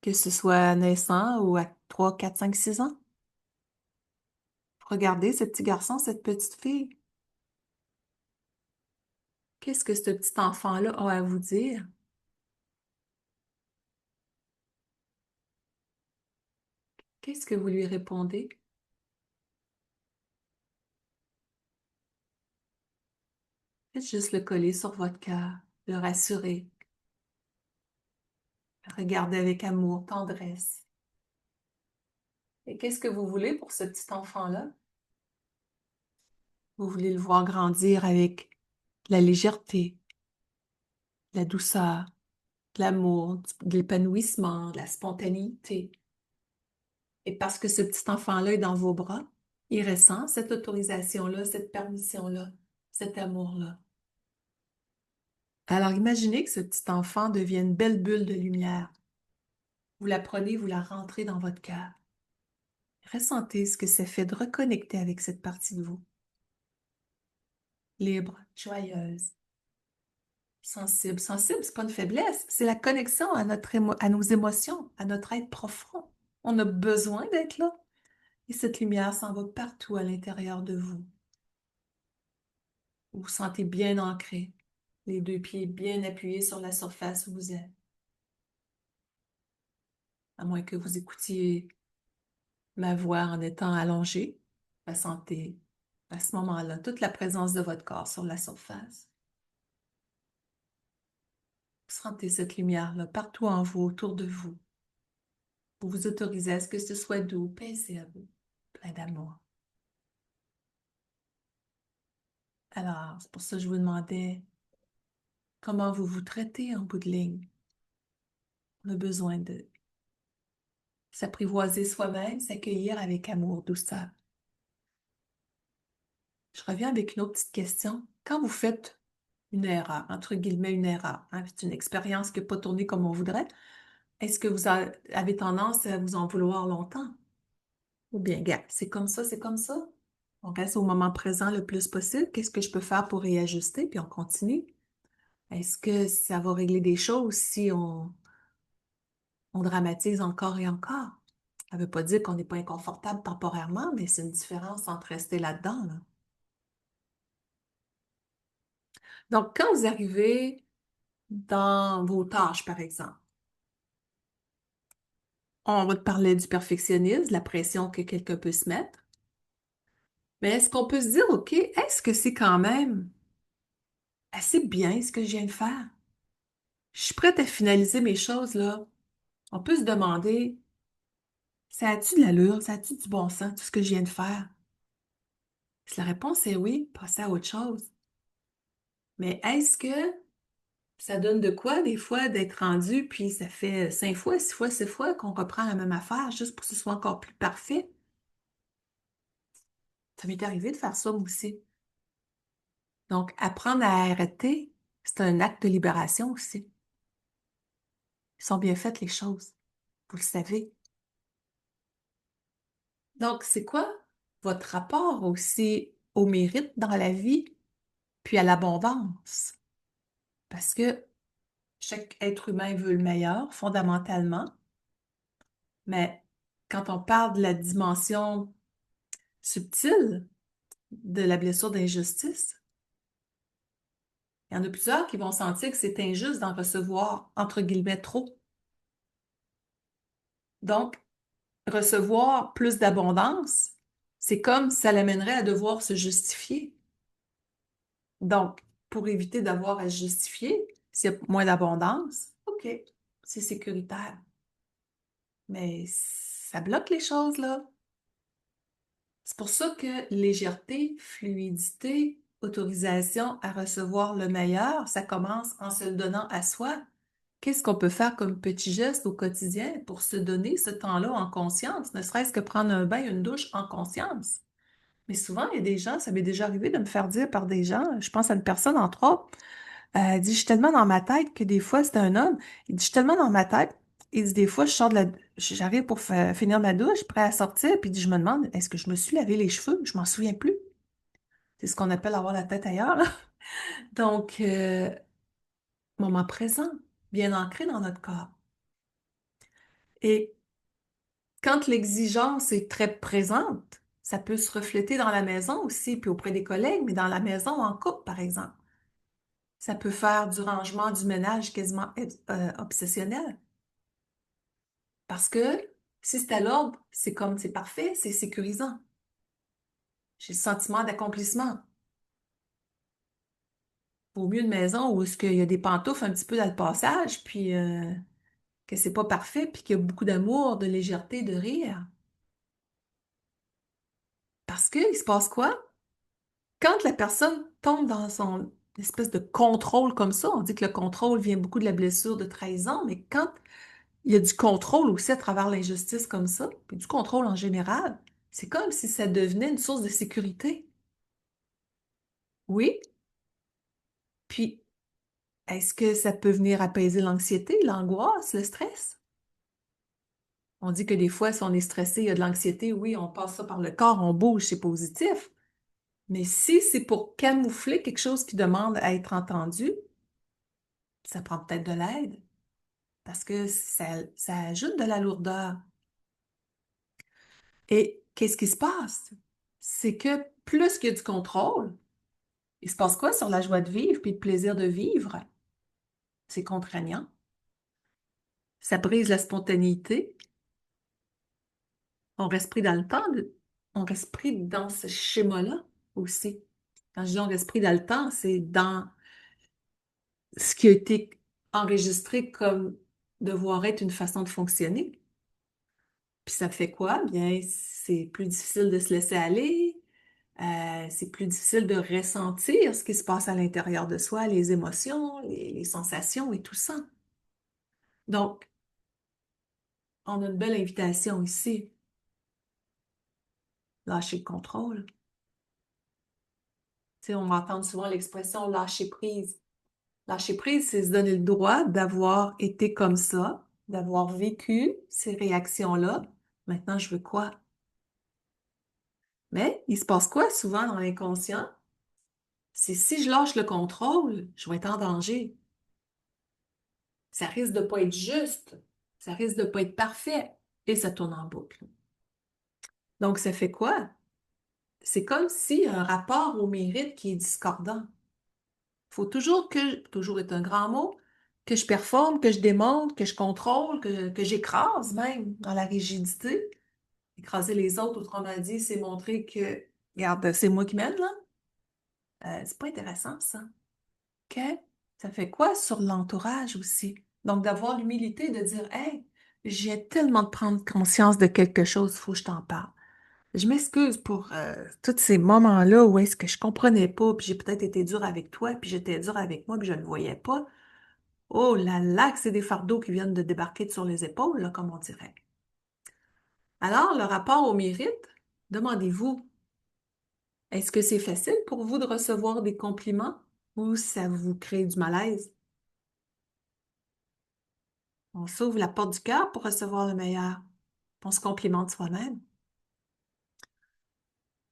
que ce soit naissant ou à 3, 4, 5, 6 ans. Regardez ce petit garçon, cette petite fille. Qu'est-ce que ce petit enfant-là a à vous dire? Qu'est-ce que vous lui répondez? Faites juste le coller sur votre cœur, le rassurer, le regarder avec amour, tendresse. Et qu'est-ce que vous voulez pour ce petit enfant-là? Vous voulez le voir grandir avec la légèreté, de la douceur, de l'amour, de l'épanouissement, de la spontanéité. Et parce que ce petit enfant-là est dans vos bras, il ressent cette autorisation-là, cette permission-là, cet amour-là. Alors imaginez que ce petit enfant devient une belle bulle de lumière. Vous la prenez, vous la rentrez dans votre cœur. Ressentez ce que ça fait de reconnecter avec cette partie de vous. Libre, joyeuse, sensible. Sensible, c'est pas une faiblesse, c'est la connexion à à nos émotions, à notre être profond. On a besoin d'être là. Et cette lumière s'en va partout à l'intérieur de vous. Vous vous sentez bien ancré, les deux pieds bien appuyés sur la surface où vous êtes. À moins que vous écoutiez ma voix en étant allongé, sentez à ce moment-là toute la présence de votre corps sur la surface. Vous sentez cette lumière-là partout en vous, autour de vous. Vous vous autorisez à ce que ce soit doux, paisible, plein d'amour. Alors, c'est pour ça que je vous demandais comment vous vous traitez en bout de ligne. On a besoin de s'apprivoiser soi-même, s'accueillir avec amour, douceur. Je reviens avec une autre petite question. Quand vous faites une erreur, entre guillemets une erreur, hein, c'est une expérience qui n'a pas tourné comme on voudrait, est-ce que vous avez tendance à vous en vouloir longtemps? Ou bien, gars, c'est comme ça, c'est comme ça. On reste au moment présent le plus possible. Qu'est-ce que je peux faire pour réajuster? Puis on continue. Est-ce que ça va régler des choses si on dramatise encore et encore? Ça ne veut pas dire qu'on n'est pas inconfortable temporairement, mais c'est une différence entre rester là-dedans, là. Donc, quand vous arrivez dans vos tâches, par exemple, on va te parler du perfectionnisme, de la pression que quelqu'un peut se mettre. Mais est-ce qu'on peut se dire, OK, est-ce que c'est quand même assez bien ce que je viens de faire? Je suis prête à finaliser mes choses, là. On peut se demander, ça a-tu de l'allure? Ça a-tu du bon sens, tout ce que je viens de faire? Si la réponse est oui, passez à autre chose. Mais est-ce que ça donne de quoi, des fois, d'être rendu, puis ça fait 5 fois, 6 fois, 7 fois qu'on reprend la même affaire juste pour que ce soit encore plus parfait? Ça m'est arrivé de faire ça, moi aussi. Donc, apprendre à arrêter, c'est un acte de libération aussi. Ils sont bien faites, les choses. Vous le savez. Donc, c'est quoi votre rapport aussi au mérite dans la vie, puis à l'abondance? Parce que chaque être humain veut le meilleur, fondamentalement, mais quand on parle de la dimension subtile de la blessure d'injustice, il y en a plusieurs qui vont sentir que c'est injuste d'en recevoir, entre guillemets, trop. Donc, recevoir plus d'abondance, c'est comme ça l'amènerait à devoir se justifier. Donc, pour éviter d'avoir à se justifier, s'il y a moins d'abondance, OK, c'est sécuritaire. Mais ça bloque les choses, là. C'est pour ça que légèreté, fluidité, autorisation à recevoir le meilleur, ça commence en se le donnant à soi. Qu'est-ce qu'on peut faire comme petit geste au quotidien pour se donner ce temps-là en conscience, ne serait-ce que prendre un bain, une douche en conscience? Mais souvent, il y a des gens, ça m'est déjà arrivé de me faire dire par des gens, je pense à une personne entre autres, elle dit, je suis tellement dans ma tête que des fois, c'était un homme, il dit, je suis tellement dans ma tête, il dit, des fois, j'arrive pour finir ma douche, prêt à sortir, puis il dit, je me demande, est-ce que je me suis lavé les cheveux? Je m'en souviens plus. C'est ce qu'on appelle avoir la tête ailleurs, là. Donc, moment présent, bien ancré dans notre corps. Et quand l'exigence est très présente, ça peut se refléter dans la maison aussi, puis auprès des collègues, mais dans la maison en couple, par exemple. Ça peut faire du rangement, du ménage quasiment obsessionnel. Parce que si c'est à l'ordre, c'est comme c'est parfait, c'est sécurisant. J'ai le sentiment d'accomplissement. Vaut mieux une maison où est-ce qu'il y a des pantoufles un petit peu dans le passage, puis que c'est pas parfait, puis qu'il y a beaucoup d'amour, de légèreté, de rire. Parce que il se passe quoi? Quand la personne tombe dans son une espèce de contrôle comme ça. On dit que le contrôle vient beaucoup de la blessure de trahison, mais quand il y a du contrôle aussi à travers l'injustice comme ça, puis du contrôle en général, c'est comme si ça devenait une source de sécurité. Oui, puis est-ce que ça peut venir apaiser l'anxiété, l'angoisse, le stress? On dit que des fois, si on est stressé, il y a de l'anxiété, oui, on passe ça par le corps, on bouge, c'est positif. Mais si c'est pour camoufler quelque chose qui demande à être entendu, ça prend peut-être de l'aide parce que ça ajoute de la lourdeur. Et qu'est-ce qui se passe? C'est que plus qu'il y a du contrôle, il se passe quoi sur la joie de vivre puis le plaisir de vivre? C'est contraignant. Ça brise la spontanéité. On reste pris dans le temps, on reste pris dans ce schéma-là aussi. Quand je dis on reste pris dans le temps, c'est dans ce qui a été enregistré comme devoir être une façon de fonctionner. Puis ça fait quoi? Bien, c'est plus difficile de se laisser aller, c'est plus difficile de ressentir ce qui se passe à l'intérieur de soi, les émotions, les sensations et tout ça. Donc, on a une belle invitation ici. Lâcher le contrôle. Tu sais, on va entendre souvent l'expression lâcher prise. Lâcher prise, c'est se donner le droit d'avoir été comme ça, d'avoir vécu ces réactions-là. Maintenant, je veux quoi? Mais il se passe quoi souvent dans l'inconscient? C'est si je lâche le contrôle, je vais être en danger. Ça risque de pas être juste. Ça risque de pas être parfait. Et ça tourne en boucle. Donc, ça fait quoi? C'est comme si un rapport au mérite qui est discordant. Il faut toujours est un grand mot, que je performe, que je démontre, que je contrôle, que j'écrase même dans la rigidité. Écraser les autres, autrement dit, c'est montrer que, regarde, c'est moi qui mène, là. C'est pas intéressant, ça. OK? Ça fait quoi sur l'entourage aussi? Donc, d'avoir l'humilité de dire, hey, j'ai tellement de prendre conscience de quelque chose, il faut que je t'en parle. Je m'excuse pour tous ces moments-là où est-ce que je comprenais pas, puis j'ai peut-être été dure avec toi, puis j'étais dure avec moi, puis je ne le voyais pas. Oh là là, que c'est des fardeaux qui viennent de débarquer sur les épaules, là, comme on dirait. Alors, le rapport au mérite, demandez-vous, est-ce que c'est facile pour vous de recevoir des compliments ou ça vous crée du malaise? On s'ouvre la porte du cœur pour recevoir le meilleur. On se complimente soi-même.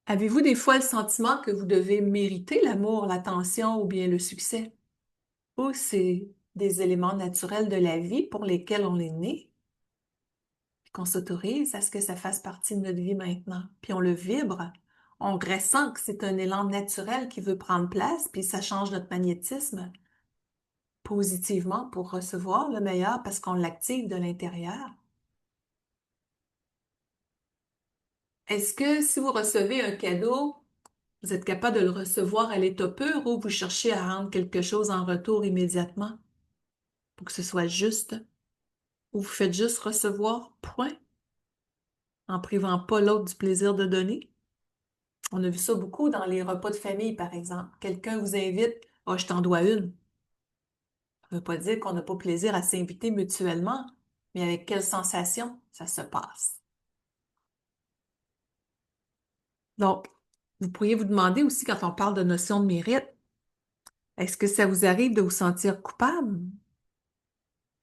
Avez-vous des fois le sentiment que vous devez mériter l'amour, l'attention ou bien le succès? Ou c'est des éléments naturels de la vie pour lesquels on est né, puis qu'on s'autorise à ce que ça fasse partie de notre vie maintenant, puis on le vibre. On ressent que c'est un élan naturel qui veut prendre place, puis ça change notre magnétisme positivement pour recevoir le meilleur parce qu'on l'active de l'intérieur. Est-ce que si vous recevez un cadeau, vous êtes capable de le recevoir à l'état pur ou vous cherchez à rendre quelque chose en retour immédiatement pour que ce soit juste? Ou vous faites juste recevoir, point, en privant pas l'autre du plaisir de donner? On a vu ça beaucoup dans les repas de famille, par exemple. Quelqu'un vous invite, ah, je t'en dois une. Ça ne veut pas dire qu'on n'a pas plaisir à s'inviter mutuellement, mais avec quelle sensation ça se passe? Donc, vous pourriez vous demander aussi, quand on parle de notion de mérite, est-ce que ça vous arrive de vous sentir coupable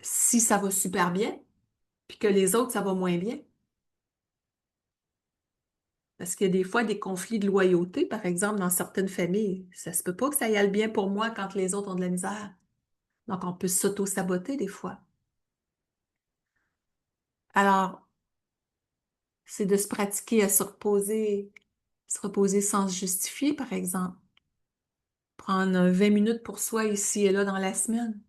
si ça va super bien, puis que les autres, ça va moins bien? Parce qu'il y a des fois des conflits de loyauté, par exemple, dans certaines familles. Ça se peut pas que ça y aille bien pour moi quand les autres ont de la misère. Donc, on peut s'auto-saboter des fois. Alors, c'est de se pratiquer à se reposer sans se justifier, par exemple. Prendre 20 minutes pour soi ici et là dans la semaine.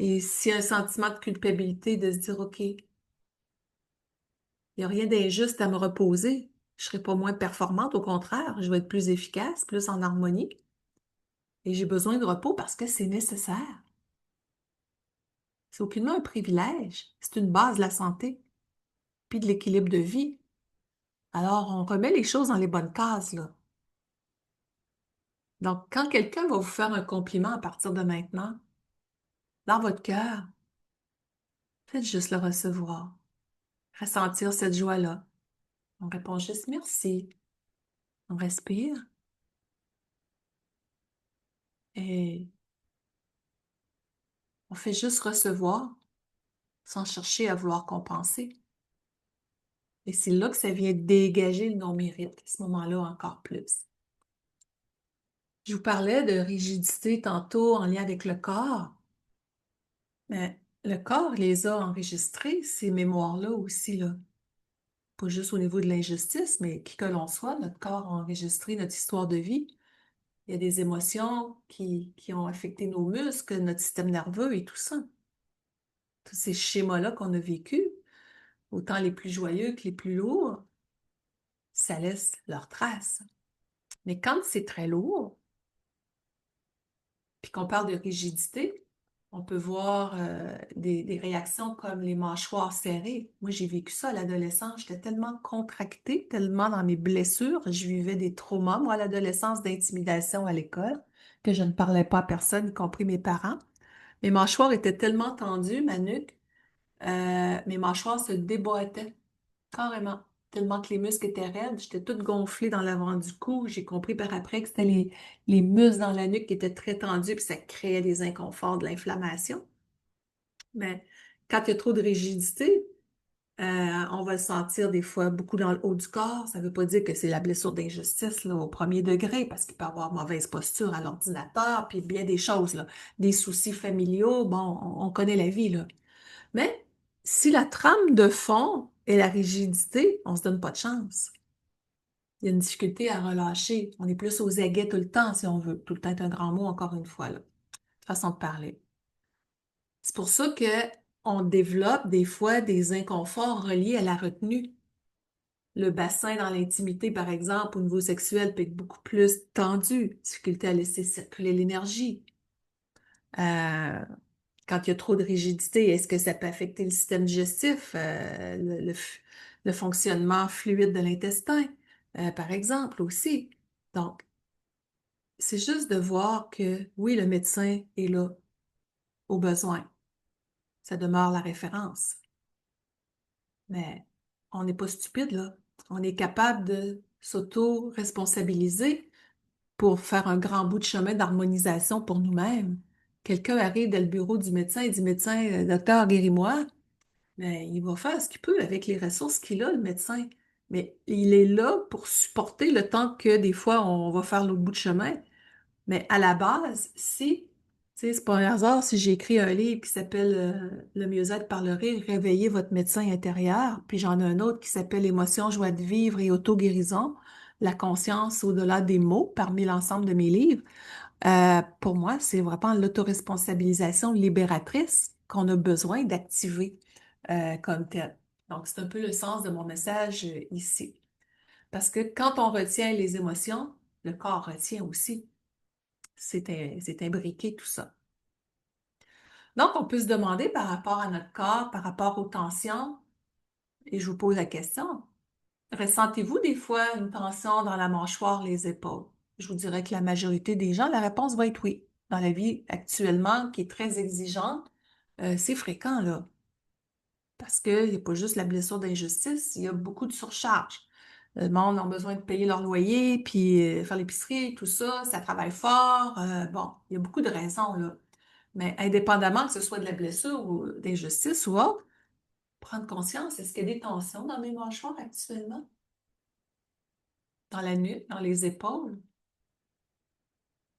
Et s'il y a un sentiment de culpabilité, de se dire, OK, il n'y a rien d'injuste à me reposer. Je ne serai pas moins performante, au contraire, je vais être plus efficace, plus en harmonie. Et j'ai besoin de repos parce que c'est nécessaire. C'est aucunement un privilège. C'est une base de la santé, puis de l'équilibre de vie. Alors, on remet les choses dans les bonnes cases, là. Donc, quand quelqu'un va vous faire un compliment à partir de maintenant, dans votre cœur, faites juste le recevoir, ressentir cette joie-là. On répond juste merci, on respire et on fait juste recevoir sans chercher à vouloir compenser. Et c'est là que ça vient dégager le non-mérite, à ce moment-là encore plus. Je vous parlais de rigidité tantôt en lien avec le corps, mais le corps les a enregistrés, ces mémoires-là aussi, là. Pas juste au niveau de l'injustice, mais qui que l'on soit, notre corps a enregistré notre histoire de vie. Il y a des émotions qui ont affecté nos muscles, notre système nerveux et tout ça. Tous ces schémas-là qu'on a vécus, autant les plus joyeux que les plus lourds, ça laisse leurs traces. Mais quand c'est très lourd, puis qu'on parle de rigidité, on peut voir des réactions comme les mâchoires serrées. Moi, j'ai vécu ça à l'adolescence. J'étais tellement contractée, tellement dans mes blessures. Je vivais des traumas, moi, à l'adolescence, d'intimidation à l'école, que je ne parlais pas à personne, y compris mes parents. Mes mâchoires étaient tellement tendues, ma nuque, mes mâchoires se déboîtaient. Carrément. Tellement que les muscles étaient raides, j'étais toute gonflée dans l'avant du cou. J'ai compris par après que c'était les muscles dans la nuque qui étaient très tendus, puis ça créait des inconforts, de l'inflammation. Mais quand il y a trop de rigidité, on va le sentir des fois beaucoup dans le haut du corps. Ça ne veut pas dire que c'est la blessure d'injustice là, au premier degré, parce qu'il peut y avoir mauvaise posture à l'ordinateur, puis bien des choses, là. Des soucis familiaux, bon, on connaît la vie, là. Mais si la trame de fond est la rigidité, on se donne pas de chance. Il y a une difficulté à relâcher. On est plus aux aguets tout le temps, si on veut. Tout le temps est un grand mot, encore une fois, là. Façon de parler. C'est pour ça que on développe des fois des inconforts reliés à la retenue. Le bassin dans l'intimité, par exemple, au niveau sexuel, peut être beaucoup plus tendu. Difficulté à laisser circuler l'énergie. Euh, Quand il y a trop de rigidité, est-ce que ça peut affecter le système digestif, le fonctionnement fluide de l'intestin, par exemple, aussi? Donc, c'est juste de voir que, oui, le médecin est là, au besoin. Ça demeure la référence. Mais on n'est pas stupide, là. On est capable de s'auto-responsabiliser pour faire un grand bout de chemin d'harmonisation pour nous-mêmes. Quelqu'un arrive dans le bureau du médecin et dit, médecin, docteur, guéris-moi. Mais il va faire ce qu'il peut avec les ressources qu'il a, le médecin. Mais il est là pour supporter le temps que des fois on va faire l'autre bout de chemin. Mais à la base, si, tu sais, c'est pas un hasard si j'ai écrit un livre qui s'appelle Le mieux-être par le rire, réveiller votre médecin intérieur, puis j'en ai un autre qui s'appelle Émotion, joie de vivre et auto-guérison, la conscience au-delà des mots, parmi l'ensemble de mes livres. Pour moi, c'est vraiment l'autoresponsabilisation libératrice qu'on a besoin d'activer comme tel. Donc, c'est un peu le sens de mon message ici. Parce que quand on retient les émotions, le corps retient aussi. C'est imbriqué tout ça. Donc, on peut se demander par rapport à notre corps, par rapport aux tensions, et je vous pose la question, ressentez-vous des fois une tension dans la mâchoire, les épaules? Je vous dirais que la majorité des gens, la réponse va être oui. Dans la vie actuellement, qui est très exigeante, c'est fréquent, là. Parce qu'il n'y a pas juste la blessure d'injustice, il y a beaucoup de surcharge. Le monde a besoin de payer leur loyer, puis faire l'épicerie, tout ça, ça travaille fort. Bon, il y a beaucoup de raisons, là. Mais indépendamment que ce soit de la blessure ou d'injustice ou autre, prendre conscience, est-ce qu'il y a des tensions dans mes mâchoires actuellement? Dans la nuque, dans les épaules?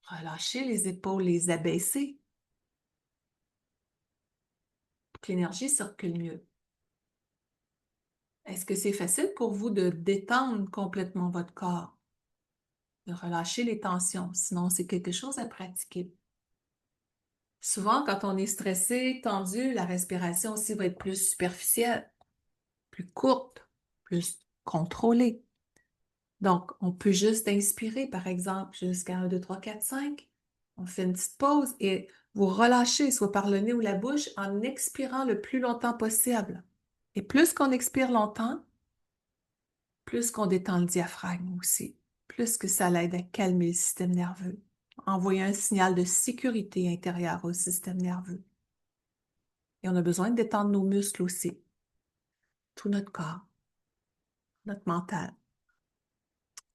Relâcher les épaules, les abaisser pour que l'énergie circule mieux. Est-ce que c'est facile pour vous de détendre complètement votre corps, de relâcher les tensions? Sinon, c'est quelque chose à pratiquer. Souvent, quand on est stressé, tendu, la respiration aussi va être plus superficielle, plus courte, plus contrôlée. Donc, on peut juste inspirer, par exemple, jusqu'à 1, 2, 3, 4, 5. On fait une petite pause et vous relâchez, soit par le nez ou la bouche, en expirant le plus longtemps possible. Et plus qu'on expire longtemps, plus qu'on détend le diaphragme aussi, plus que ça l'aide à calmer le système nerveux. envoyer un signal de sécurité intérieure au système nerveux. Et on a besoin de détendre nos muscles aussi, tout notre corps, notre mental.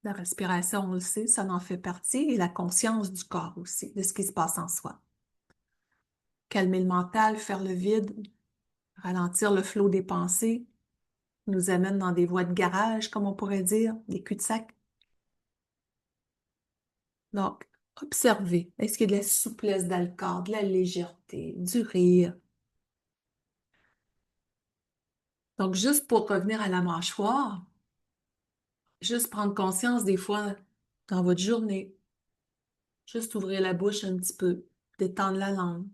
La respiration, on le sait, ça en fait partie, et la conscience du corps aussi, de ce qui se passe en soi. Calmer le mental, faire le vide, ralentir le flot des pensées, nous amène dans des voies de garage, comme on pourrait dire, des cul-de-sac. Donc, observez. Est-ce qu'il y a de la souplesse dans le corps, de la légèreté, du rire? Donc, juste pour revenir à la mâchoire, juste prendre conscience des fois dans votre journée, juste ouvrir la bouche un petit peu, détendre la langue,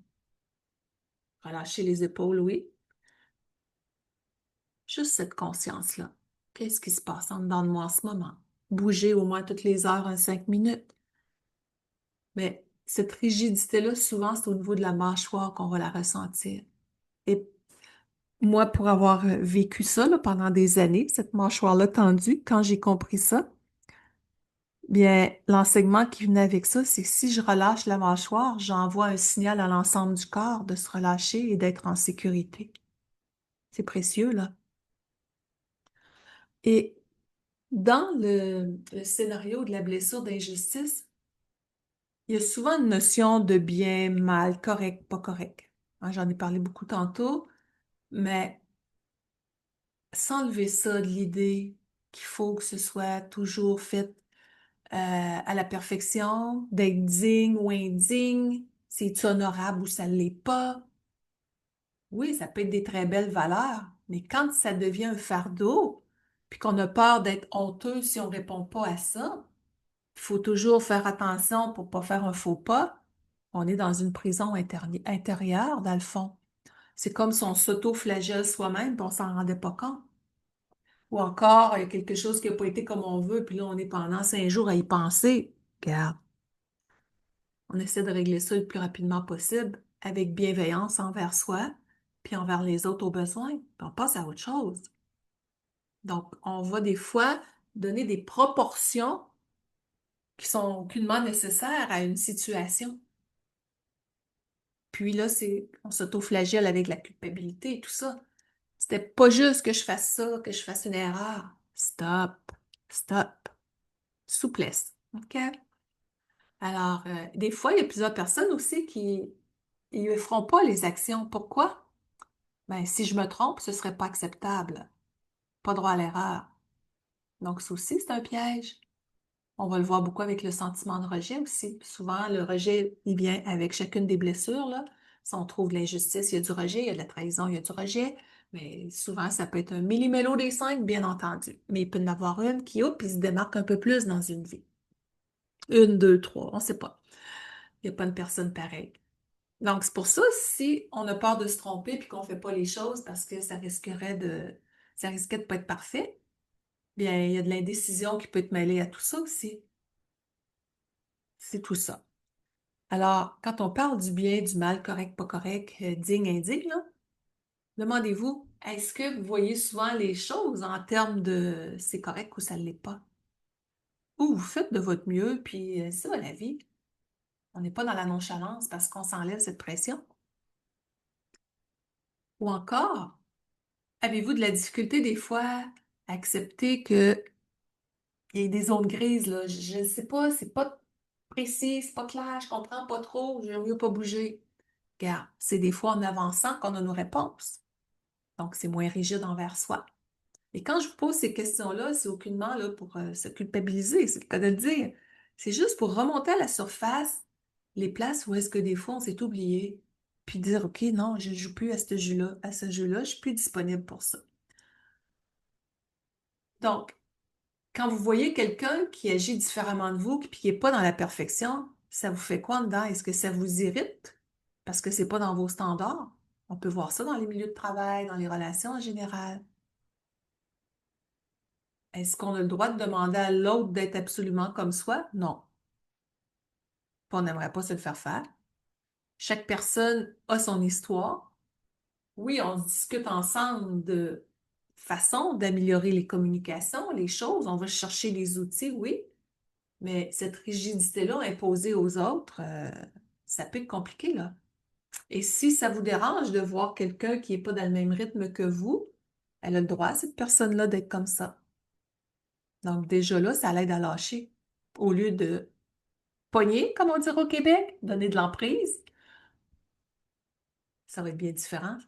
relâcher les épaules, oui. Juste cette conscience-là. Qu'est-ce qui se passe en dedans de moi en ce moment? Bouger au moins toutes les heures, 5 minutes. Mais cette rigidité-là, souvent, c'est au niveau de la mâchoire qu'on va la ressentir. Et moi, pour avoir vécu ça là, pendant des années, cette mâchoire-là tendue, quand j'ai compris ça, bien, l'enseignement qui venait avec ça, c'est que si je relâche la mâchoire, j'envoie un signal à l'ensemble du corps de se relâcher et d'être en sécurité. C'est précieux, là. Et dans le scénario de la blessure d'injustice, il y a souvent une notion de bien, mal, correct, pas correct. Hein, j'en ai parlé beaucoup tantôt, mais s'enlever ça de l'idée qu'il faut que ce soit toujours fait à la perfection, d'être digne ou indigne, c'est honorable ou ça ne l'est pas. Oui, ça peut être des très belles valeurs, mais quand ça devient un fardeau, puis qu'on a peur d'être honteux si on répond pas à ça, il faut toujours faire attention pour pas faire un faux pas. On est dans une prison intérieure, dans le fond. C'est comme si on s'auto-flagelle soi-même, puis on s'en rendait pas compte. Ou encore, il y a quelque chose qui n'a pas été comme on veut, puis là, on est pendant 5 jours à y penser. Regarde, on essaie de régler ça le plus rapidement possible, avec bienveillance envers soi, puis envers les autres au besoin, puis on passe à autre chose. Donc, on va des fois donner des proportions qui sont aucunement nécessaires à une situation. Puis là, on s'auto-flagelle avec la culpabilité et tout ça. C'était pas juste que je fasse ça, que je fasse une erreur. Stop, stop. Souplesse. OK? Alors, des fois, il y a plusieurs personnes aussi qui ne feront pas les actions. Pourquoi? Ben, si je me trompe, ce ne serait pas acceptable. Pas droit à l'erreur. Donc, ça aussi, c'est un piège. On va le voir beaucoup avec le sentiment de rejet aussi. Souvent, le rejet, il vient avec chacune des blessures, là. Si on trouve l'injustice, il y a du rejet, il y a de la trahison, il y a du rejet. Mais souvent, ça peut être un millimélo des 5, bien entendu. Mais il peut y en avoir une qui, hop, il se démarque un peu plus dans une vie. Une, deux, trois, on ne sait pas. Il n'y a pas une personne pareille. Donc, c'est pour ça, si on a peur de se tromper puis qu'on ne fait pas les choses parce que ça risquait de pas être parfait, bien, il y a de l'indécision qui peut être mêlée à tout ça aussi. C'est tout ça. Alors, quand on parle du bien, du mal, correct, pas correct, digne, indigne, là, demandez-vous, est-ce que vous voyez souvent les choses en termes de c'est correct ou ça ne l'est pas? Ou vous faites de votre mieux, puis ça va la vie. On n'est pas dans la nonchalance parce qu'on s'enlève cette pression. Ou encore, avez-vous de la difficulté des fois à accepter qu'il y ait des zones grises, là? Je ne sais pas, c'est pas précis, c'est pas clair, je comprends pas trop, j'aime mieux pas bouger. Regarde, c'est des fois en avançant qu'on a nos réponses. Donc, c'est moins rigide envers soi. Et quand je vous pose ces questions-là, c'est aucunement là, pour se culpabiliser, c'est le cas de le dire. C'est juste pour remonter à la surface les places où est-ce que des fois on s'est oublié, puis dire, OK, non, je ne joue plus à ce jeu-là, je suis plus disponible pour ça. Donc, quand vous voyez quelqu'un qui agit différemment de vous, puis qui n'est pas dans la perfection, ça vous fait quoi en dedans? Est-ce que ça vous irrite? Parce que c'est pas dans vos standards. On peut voir ça dans les milieux de travail, dans les relations en général. Est-ce qu'on a le droit de demander à l'autre d'être absolument comme soi? Non. Puis on n'aimerait pas se le faire faire. Chaque personne a son histoire. Oui, on se discute ensemble de façons d'améliorer les communications, les choses. On va chercher les outils, oui. Mais cette rigidité-là imposée aux autres, ça peut être compliqué, là. Et si ça vous dérange de voir quelqu'un qui n'est pas dans le même rythme que vous, elle a le droit, cette personne-là, d'être comme ça. Donc déjà là, ça l'aide à lâcher. Au lieu de pogner, comme on dirait au Québec, donner de l'emprise, ça va être bien différent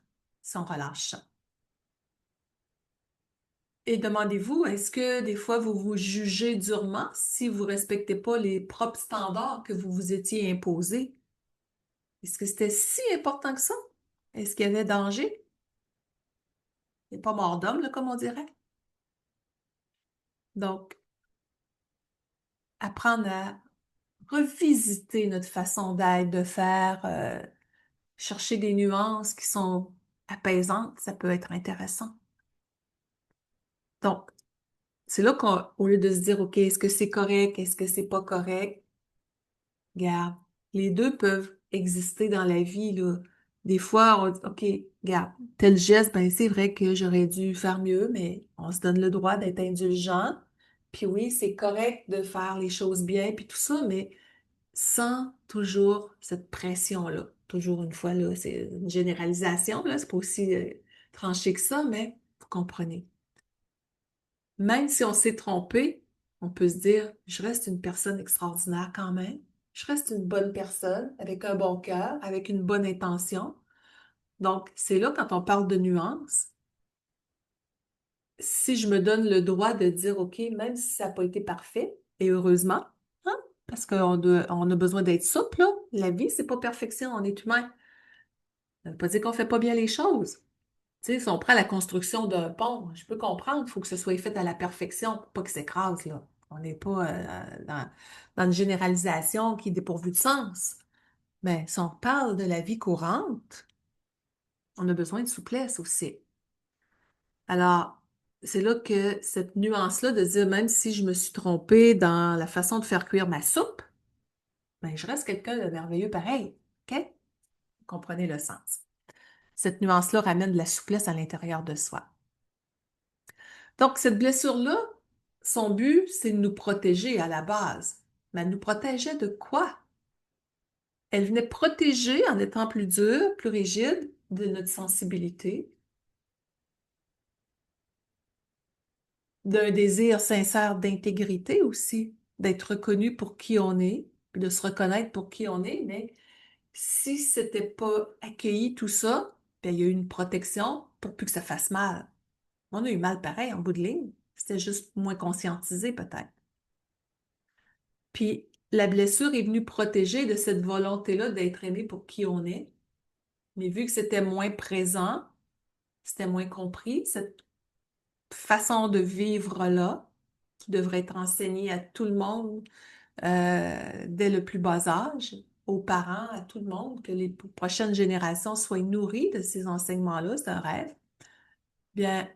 si on relâche ça. Et demandez-vous, est-ce que des fois vous vous jugez durement si vous ne respectez pas les propres standards que vous vous étiez imposés? Est-ce que c'était si important que ça? Est-ce qu'il y avait danger? Il n'est pas mort d'homme, là, comme on dirait. Donc, apprendre à revisiter notre façon d'être, de faire, chercher des nuances qui sont apaisantes, ça peut être intéressant. Donc, c'est là qu'au lieu de se dire, OK, est-ce que c'est correct, est-ce que c'est pas correct, regarde, les deux peuvent exister dans la vie, là. Des fois, on dit, OK, regarde, tel geste, ben c'est vrai que j'aurais dû faire mieux, mais on se donne le droit d'être indulgent. Puis oui, c'est correct de faire les choses bien, puis tout ça, mais sans toujours cette pression-là. Toujours une fois, là, c'est une généralisation, là, c'est pas aussi tranché que ça, mais vous comprenez. Même si on s'est trompé, on peut se dire, je reste une personne extraordinaire quand même. Je reste une bonne personne avec un bon cœur, avec une bonne intention. Donc, c'est là quand on parle de nuances. Si je me donne le droit de dire, OK, même si ça n'a pas été parfait, et heureusement, hein, parce on a besoin d'être souple, là. La vie, c'est pas perfection, on est humain. Ça veut pas dire qu'on fait pas bien les choses. Tu sais, si on prend la construction d'un pont, je peux comprendre, il faut que ce soit fait à la perfection, pour pas qu'il s'écrase, là. On n'est pas dans une généralisation qui est dépourvue de sens. Mais si on parle de la vie courante, on a besoin de souplesse aussi. Alors, c'est là que cette nuance-là de dire, même si je me suis trompée dans la façon de faire cuire ma soupe, ben, je reste quelqu'un de merveilleux pareil. OK? Vous comprenez le sens. Cette nuance-là ramène de la souplesse à l'intérieur de soi. Donc, cette blessure-là, son but, c'est de nous protéger à la base. Mais elle nous protégeait de quoi? Elle venait protéger, en étant plus dure, plus rigide, de notre sensibilité, d'un désir sincère d'intégrité aussi, d'être reconnu pour qui on est, puis de se reconnaître pour qui on est. Mais si c'était pas accueilli tout ça, ben, il y a eu une protection pour plus que ça fasse mal. On a eu mal pareil en bout de ligne. C'était juste moins conscientisé peut-être. Puis la blessure est venue protéger de cette volonté-là d'être aimé pour qui on est. Mais vu que c'était moins présent, c'était moins compris, cette façon de vivre-là, qui devrait être enseignée à tout le monde dès le plus bas âge, aux parents, à tout le monde, que les prochaines générations soient nourries de ces enseignements-là, c'est un rêve. Bien,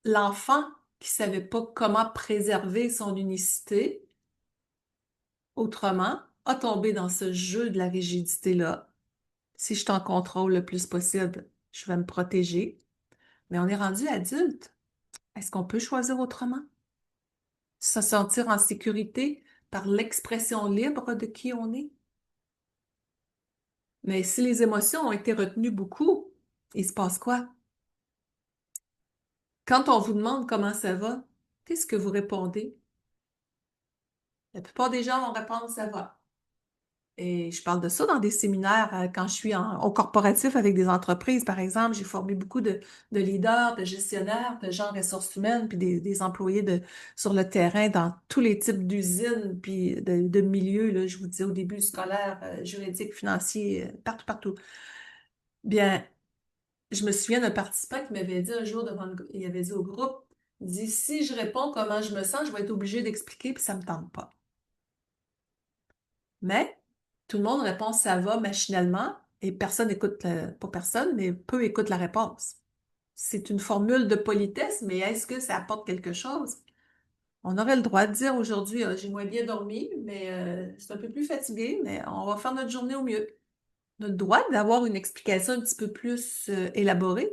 l'enfant qui savait pas comment préserver son unicité, autrement, a tombé dans ce jeu de la rigidité-là. Si je t'en contrôle le plus possible, je vais me protéger. Mais on est rendu adulte. Est-ce qu'on peut choisir autrement? Se sentir en sécurité par l'expression libre de qui on est? Mais si les émotions ont été retenues beaucoup, il se passe quoi? Quand on vous demande comment ça va, qu'est-ce que vous répondez? La plupart des gens vont répondre ça va. Et je parle de ça dans des séminaires quand je suis au corporatif avec des entreprises, par exemple. J'ai formé beaucoup de leaders, de gestionnaires, de gens en ressources humaines, puis des employés sur le terrain dans tous les types d'usines, puis de milieux, là, je vous disais au début, scolaire, juridique, financier, partout, partout. Bien, je me souviens d'un participant qui m'avait dit un jour il avait dit au groupe, il dit, si je réponds comment je me sens, je vais être obligé d'expliquer, puis ça me tente pas. Mais tout le monde répond ça va machinalement et personne n'écoute, pas personne, mais peu écoute la réponse. C'est une formule de politesse, mais est-ce que ça apporte quelque chose? On aurait le droit de dire aujourd'hui, j'ai moins bien dormi, mais c'est un peu plus fatigué, mais on va faire notre journée au mieux. Notre droit d'avoir une explication un petit peu plus élaborée,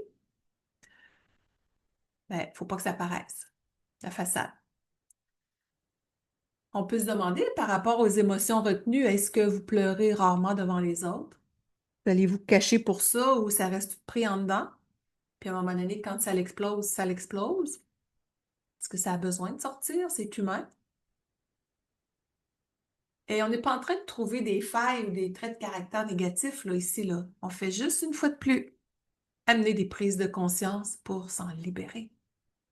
ben, faut pas que ça paraisse, la façade. On peut se demander, par rapport aux émotions retenues, est-ce que vous pleurez rarement devant les autres? Allez vous cacher pour ça ou ça reste tout pris en dedans? Puis à un moment donné, quand ça l'explose, ça l'explose? Est-ce que ça a besoin de sortir? C'est humain. Et on n'est pas en train de trouver des failles ou des traits de caractère négatifs, là, ici, là. On fait juste une fois de plus amener des prises de conscience pour s'en libérer,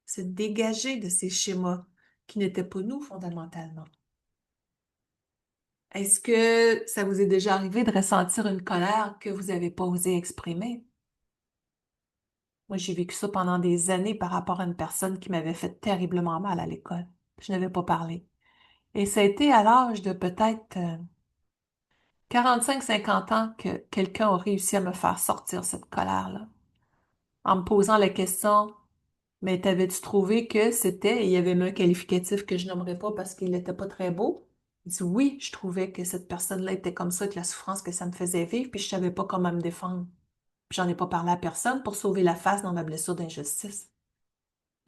se dégager de ces schémas qui n'étaient pas nous fondamentalement. Est-ce que ça vous est déjà arrivé de ressentir une colère que vous n'avez pas osé exprimer? Moi, j'ai vécu ça pendant des années par rapport à une personne qui m'avait fait terriblement mal à l'école. Je n'avais pas parlé. Et ça a été à l'âge de peut-être 45-50 ans que quelqu'un a réussi à me faire sortir cette colère-là. En me posant la question, mais t'avais-tu trouvé que c'était, et il y avait même un qualificatif que je nommerai pas parce qu'il n'était pas très beau. Il dit oui, je trouvais que cette personne-là était comme ça, avec la souffrance que ça me faisait vivre, puis je savais pas comment me défendre. Puis j'en ai pas parlé à personne pour sauver la face dans ma blessure d'injustice.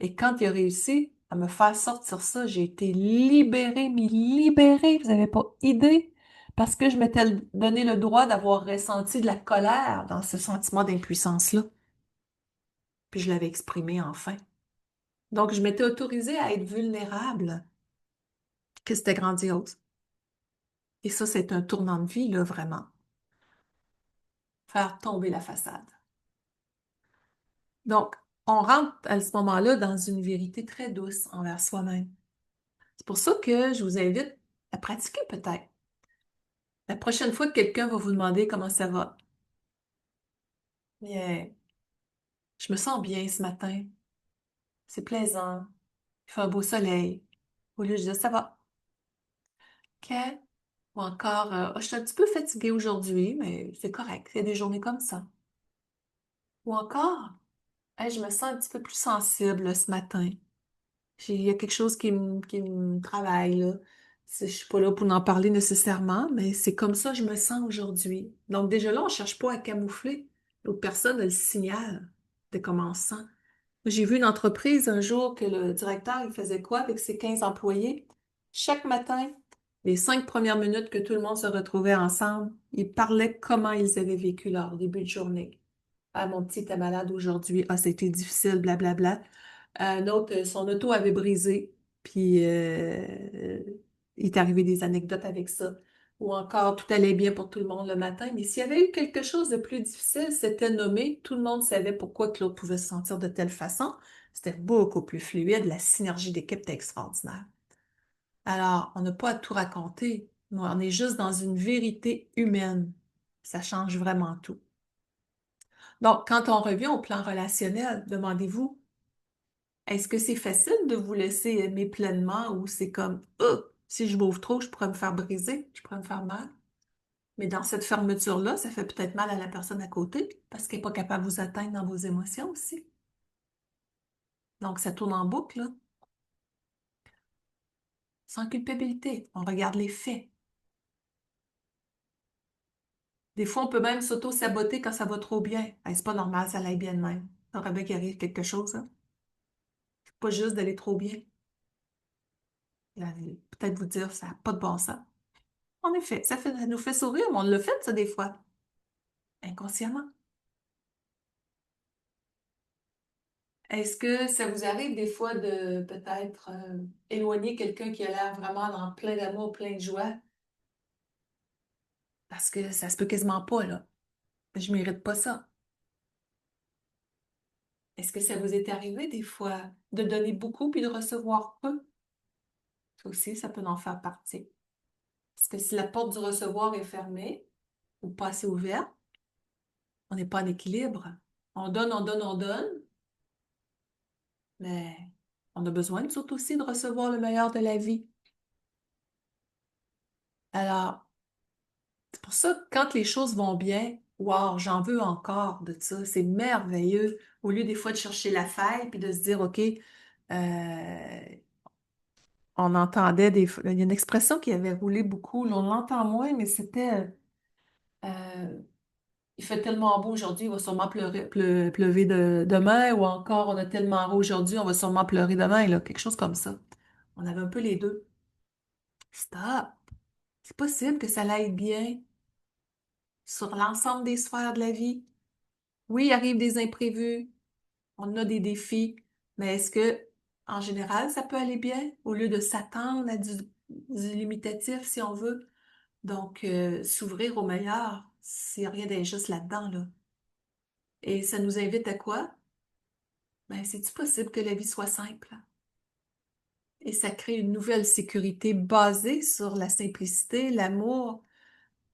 Et quand il a réussi à me faire sortir ça, j'ai été libérée, mais libérée, vous n'avez pas idée, parce que je m'étais donné le droit d'avoir ressenti de la colère dans ce sentiment d'impuissance-là. Puis je l'avais exprimé enfin. Donc, je m'étais autorisée à être vulnérable, que c'était grandiose. Et ça, c'est un tournant de vie, là, vraiment. Faire tomber la façade. Donc, on rentre à ce moment-là dans une vérité très douce envers soi-même. C'est pour ça que je vous invite à pratiquer peut-être. La prochaine fois que quelqu'un va vous demander comment ça va, bien, je me sens bien ce matin, c'est plaisant, il fait un beau soleil. Au lieu de dire ça va, ok? Ou encore, je suis un petit peu fatiguée aujourd'hui, mais c'est correct, il y a des journées comme ça. Ou encore, hey, je me sens un petit peu plus sensible ce matin. Il y a quelque chose qui me travaille, là. Je suis pas là pour en parler nécessairement, mais c'est comme ça que je me sens aujourd'hui. Donc déjà là, on cherche pas à camoufler. L'autre personne a le signal de comment on se sent. J'ai vu une entreprise un jour que le directeur, il faisait quoi avec ses 15 employés? Chaque matin, les 5 premières minutes que tout le monde se retrouvait ensemble, ils parlaient comment ils avaient vécu leur début de journée. Ah, mon petit était malade aujourd'hui. Ah, c'était difficile, blablabla. Un autre, son auto avait brisé, puis il est arrivé des anecdotes avec ça. Ou encore, tout allait bien pour tout le monde le matin. Mais s'il y avait eu quelque chose de plus difficile, c'était nommé. Tout le monde savait pourquoi que l'autre pouvait se sentir de telle façon. C'était beaucoup plus fluide. La synergie d'équipe était extraordinaire. Alors, on n'a pas à tout raconter. On est juste dans une vérité humaine. Ça change vraiment tout. Donc, quand on revient au plan relationnel, demandez-vous, est-ce que c'est facile de vous laisser aimer pleinement ou c'est comme, si je m'ouvre trop, je pourrais me faire briser, je pourrais me faire mal? Mais dans cette fermeture-là, ça fait peut-être mal à la personne à côté parce qu'elle n'est pas capable de vous atteindre dans vos émotions aussi. Donc, ça tourne en boucle, là, sans culpabilité. On regarde les faits. Des fois, on peut même s'auto-saboter quand ça va trop bien. Hey, c'est pas normal, ça aille bien de même. Ça aurait bien qu'il arrive quelque chose, hein. C'est pas juste d'aller trop bien. Peut-être vous dire, ça n'a pas de bon sens. En effet, ça nous fait sourire, mais on le fait, ça, des fois, inconsciemment. Est-ce que ça vous arrive des fois de peut-être éloigner quelqu'un qui a l'air vraiment dans plein d'amour, plein de joie? Parce que ça se peut quasiment pas, là. Je mérite pas ça. Est-ce que ça vous est arrivé des fois de donner beaucoup puis de recevoir peu? Ça aussi, ça peut en faire partie. Parce que si la porte du recevoir est fermée ou pas assez ouverte, on n'est pas en équilibre. On donne, on donne, on donne, mais on a besoin, nous autres aussi, de recevoir le meilleur de la vie. Alors, c'est pour ça que quand les choses vont bien, wow, j'en veux encore de ça. C'est merveilleux. Au lieu des fois de chercher la faille puis de se dire, OK, on entendait des fois, il y a une expression qui avait roulé beaucoup, là, on l'entend moins, mais c'était il fait tellement beau aujourd'hui, il va sûrement pleuver demain, ou encore on a tellement beau aujourd'hui, on va sûrement pleurer demain, là, quelque chose comme ça. On avait un peu les deux. Stop! C'est possible que ça aille bien sur l'ensemble des sphères de la vie. Oui, il arrive des imprévus, on a des défis, mais est-ce que, en général, ça peut aller bien au lieu de s'attendre à du limitatif, si on veut? Donc, s'ouvrir au meilleur, c'est rien d'injuste là-dedans, là. Et ça nous invite à quoi? Ben, c'est-tu possible que la vie soit simple? Et ça crée une nouvelle sécurité basée sur la simplicité, l'amour,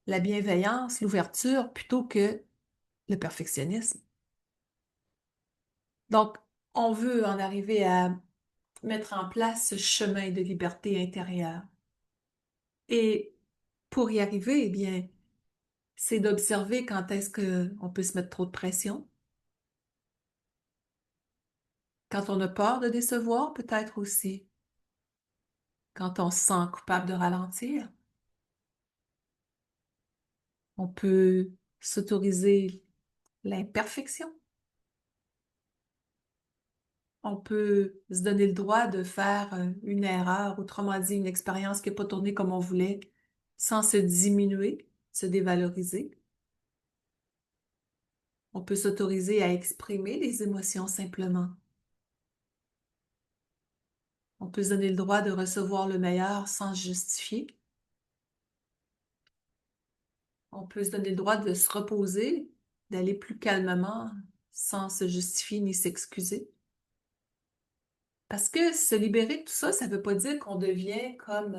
la bienveillance, l'ouverture, plutôt que le perfectionnisme. Donc, on veut en arriver à mettre en place ce chemin de liberté intérieure. Et pour y arriver, eh bien, c'est d'observer quand est-ce qu'on peut se mettre trop de pression, quand on a peur de décevoir, peut-être aussi, quand on se sent coupable de ralentir. On peut s'autoriser l'imperfection. On peut se donner le droit de faire une erreur, autrement dit, une expérience qui n'est pas tournée comme on voulait, sans se diminuer, se dévaloriser. On peut s'autoriser à exprimer des émotions simplement. On peut se donner le droit de recevoir le meilleur sans se justifier. On peut se donner le droit de se reposer, d'aller plus calmement sans se justifier ni s'excuser. Parce que se libérer de tout ça, ça ne veut pas dire qu'on devient comme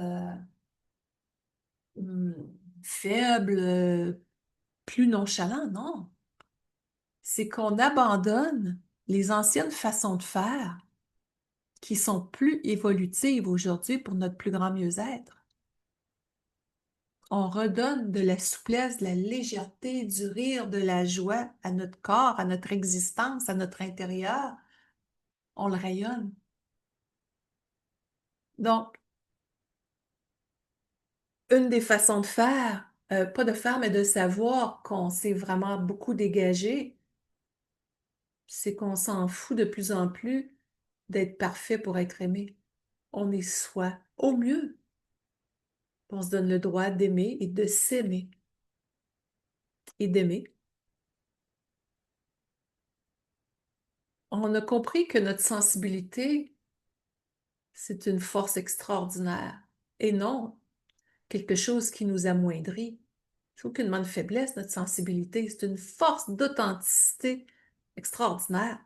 hum, faible, plus nonchalant, non. C'est qu'on abandonne les anciennes façons de faire qui sont plus évolutives aujourd'hui pour notre plus grand mieux-être. On redonne de la souplesse, de la légèreté, du rire, de la joie à notre corps, à notre existence, à notre intérieur. On le rayonne. Donc, une des façons de faire, pas de faire, mais de savoir qu'on s'est vraiment beaucoup dégagé, c'est qu'on s'en fout de plus en plus d'être parfait pour être aimé. On est soi au mieux. On se donne le droit d'aimer et de s'aimer et d'aimer. On a compris que notre sensibilité, c'est une force extraordinaire et non quelque chose qui nous amoindrit. C'est aucunement de faiblesse, notre sensibilité. C'est une force d'authenticité extraordinaire.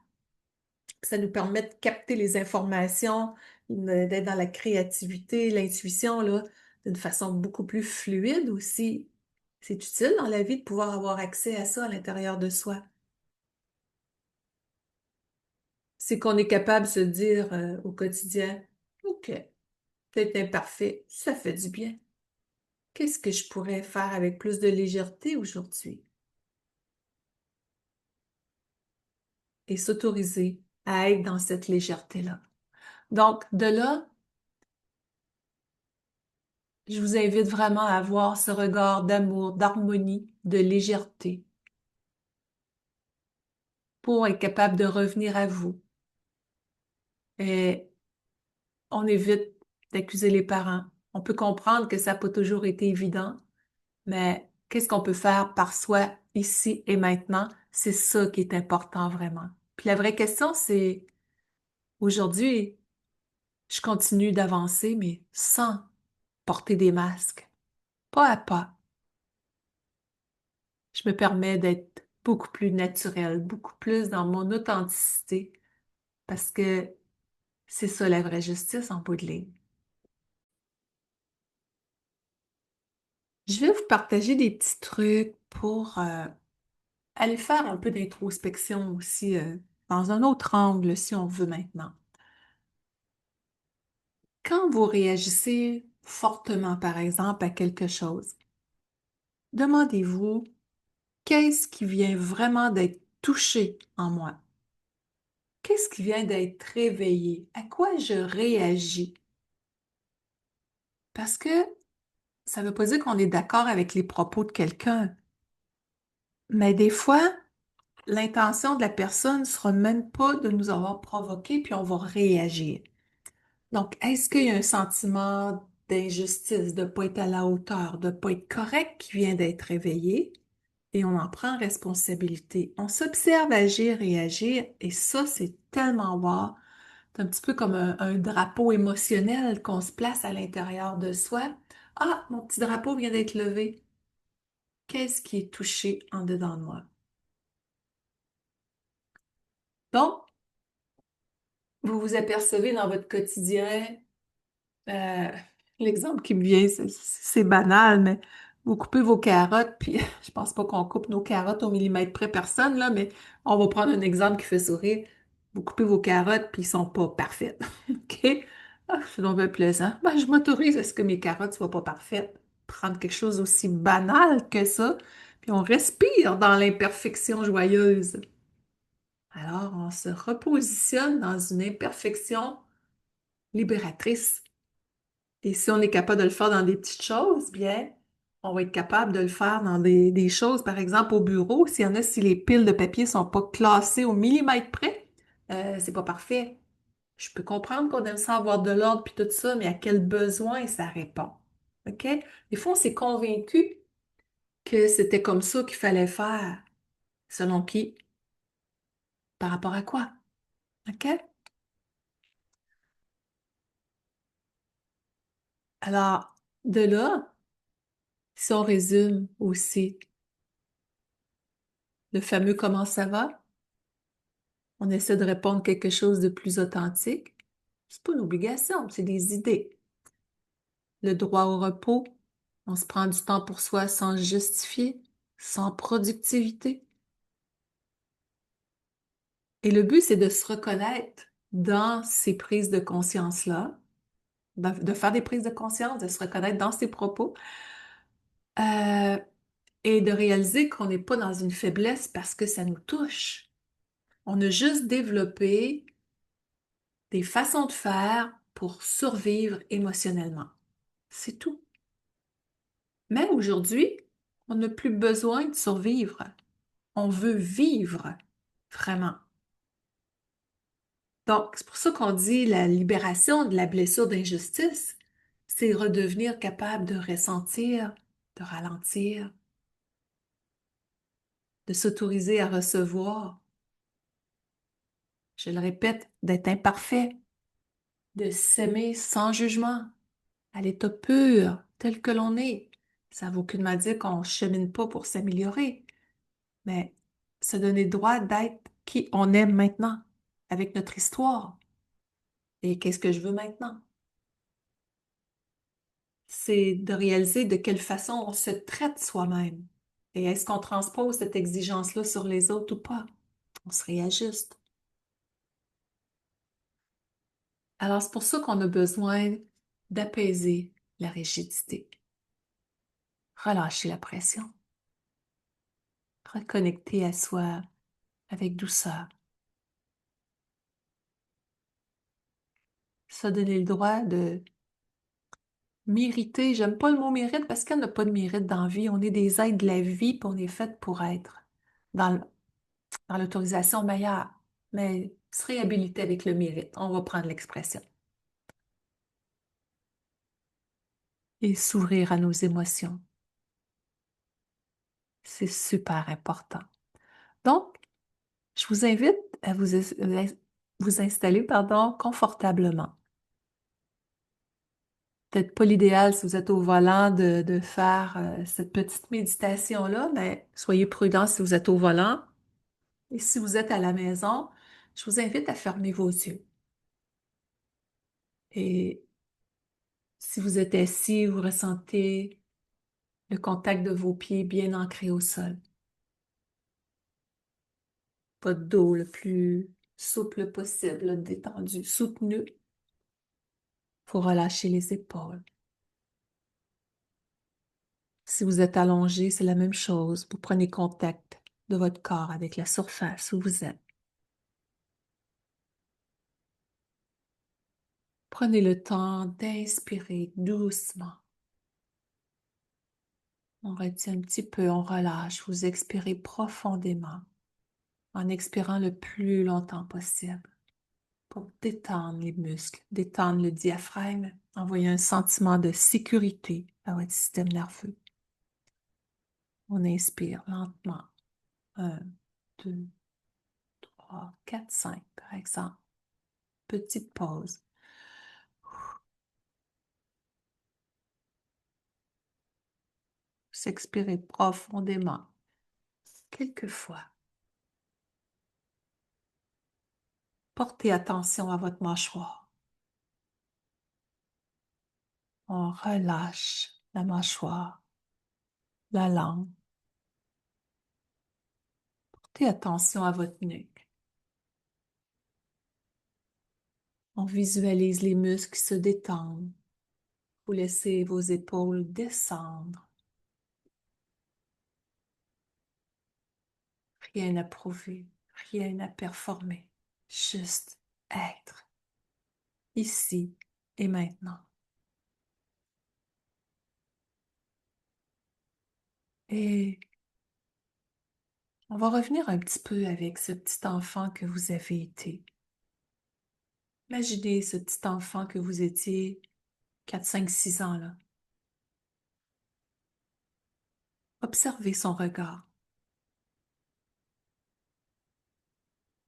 Ça nous permet de capter les informations, d'être dans la créativité, l'intuition, là, d'une façon beaucoup plus fluide aussi. C'est utile dans la vie de pouvoir avoir accès à ça à l'intérieur de soi. C'est qu'on est capable de se dire au quotidien, OK, peut-être imparfait, ça fait du bien. Qu'est-ce que je pourrais faire avec plus de légèreté aujourd'hui? Et s'autoriser à être dans cette légèreté-là. Donc, de là, je vous invite vraiment à avoir ce regard d'amour, d'harmonie, de légèreté pour être capable de revenir à vous. Et on évite d'accuser les parents. On peut comprendre que ça n'a pas toujours été évident, mais qu'est-ce qu'on peut faire par soi ici et maintenant? C'est ça qui est important vraiment. Puis la vraie question, c'est aujourd'hui, je continue d'avancer, mais sans porter des masques, pas à pas. Je me permets d'être beaucoup plus naturelle, beaucoup plus dans mon authenticité, parce que c'est ça la vraie justice en bout de ligne. Je vais vous partager des petits trucs pour aller faire un peu d'introspection aussi dans un autre angle, si on veut maintenant. Quand vous réagissez fortement, par exemple, à quelque chose, demandez-vous qu'est-ce qui vient vraiment d'être touché en moi? Qu'est-ce qui vient d'être réveillé? À quoi je réagis? Parce que ça ne veut pas dire qu'on est d'accord avec les propos de quelqu'un, mais des fois, l'intention de la personne ne sera même pas de nous avoir provoqué, puis on va réagir. Donc, est-ce qu'il y a un sentiment d'injustice, de ne pas être à la hauteur, de ne pas être correct qui vient d'être réveillé et on en prend responsabilité. On s'observe agir et agir et ça, c'est tellement wow. C'est un petit peu comme un drapeau émotionnel qu'on se place à l'intérieur de soi. Ah, mon petit drapeau vient d'être levé. Qu'est-ce qui est touché en dedans de moi? Donc, vous vous apercevez dans votre quotidien. Euh, L'exemple qui me vient, c'est banal, mais vous coupez vos carottes, puis je pense pas qu'on coupe nos carottes au millimètre près, personne, là, mais on va prendre un exemple qui fait sourire. Vous coupez vos carottes, puis ils sont pas parfaites. OK? Ah, c'est donc bien plaisant. Ben, je m'autorise à ce que mes carottes soient pas parfaites. Prendre quelque chose aussi banal que ça, puis on respire dans l'imperfection joyeuse. Alors, on se repositionne dans une imperfection libératrice. Et si on est capable de le faire dans des petites choses, bien, on va être capable de le faire dans des choses, par exemple au bureau. S'il y en a, si les piles de papier sont pas classées au millimètre près, c'est pas parfait. Je peux comprendre qu'on aime ça avoir de l'ordre puis tout ça, mais à quel besoin ça répond? OK? Des fois, on s'est convaincu que c'était comme ça qu'il fallait faire. Selon qui? Par rapport à quoi? OK? Alors, de là, si on résume aussi le fameux comment ça va, on essaie de répondre quelque chose de plus authentique. C'est pas une obligation, c'est des idées. Le droit au repos, on se prend du temps pour soi sans justifier, sans productivité. Et le but, c'est de se reconnaître dans ces prises de conscience-là, de faire des prises de conscience, de se reconnaître dans ses propos, euh, et de réaliser qu'on n'est pas dans une faiblesse parce que ça nous touche. On a juste développé des façons de faire pour survivre émotionnellement. C'est tout. Mais aujourd'hui, on n'a plus besoin de survivre. On veut vivre vraiment. Donc, c'est pour ça qu'on dit la libération de la blessure d'injustice, c'est redevenir capable de ressentir, de ralentir, de s'autoriser à recevoir. Je le répète, d'être imparfait, de s'aimer sans jugement, à l'état pur, tel que l'on est. Ça ne vaut aucunement dire qu'on ne chemine pas pour s'améliorer. Mais se donner le droit d'être qui on est maintenant, avec notre histoire. Et qu'est-ce que je veux maintenant? C'est de réaliser de quelle façon on se traite soi-même. Et est-ce qu'on transpose cette exigence-là sur les autres ou pas? On se réajuste. Alors, c'est pour ça qu'on a besoin d'apaiser la rigidité, relâcher la pression, reconnecter à soi avec douceur, se donner le droit de mériter, j'aime pas le mot mérite parce qu'il n'y a pas de mérite dans la vie. On est des êtres de la vie, puis on est fait pour être dans, dans l'autorisation meilleure. Mais se réhabiliter avec le mérite, on va prendre l'expression. Et s'ouvrir à nos émotions. C'est super important. Donc, je vous invite à vous installer, pardon, confortablement. Peut-être pas l'idéal si vous êtes au volant de faire cette petite méditation-là, mais soyez prudent si vous êtes au volant. Et si vous êtes à la maison, je vous invite à fermer vos yeux. Et si vous êtes assis, vous ressentez le contact de vos pieds bien ancrés au sol. Votre dos le plus souple possible, détendu, soutenu. Faut relâcher les épaules. Si vous êtes allongé, c'est la même chose. Vous prenez contact de votre corps avec la surface où vous êtes. Prenez le temps d'inspirer doucement. On retient un petit peu, on relâche. Vous expirez profondément en expirant le plus longtemps possible. pour détendre les muscles, détendre le diaphragme, envoyer un sentiment de sécurité à votre système nerveux. On inspire lentement. 1, 2, 3, 4, 5, par exemple. Petite pause. Vous expirez profondément. Quelquefois, portez attention à votre mâchoire. On relâche la mâchoire, la langue. Portez attention à votre nuque. On visualise les muscles se détendre. Vous laissez vos épaules descendre. Rien à prouver, rien à performer. Juste être. Ici et maintenant. Et on va revenir un petit peu avec ce petit enfant que vous avez été. Imaginez ce petit enfant que vous étiez 4, 5, 6 ans là. Observez son regard,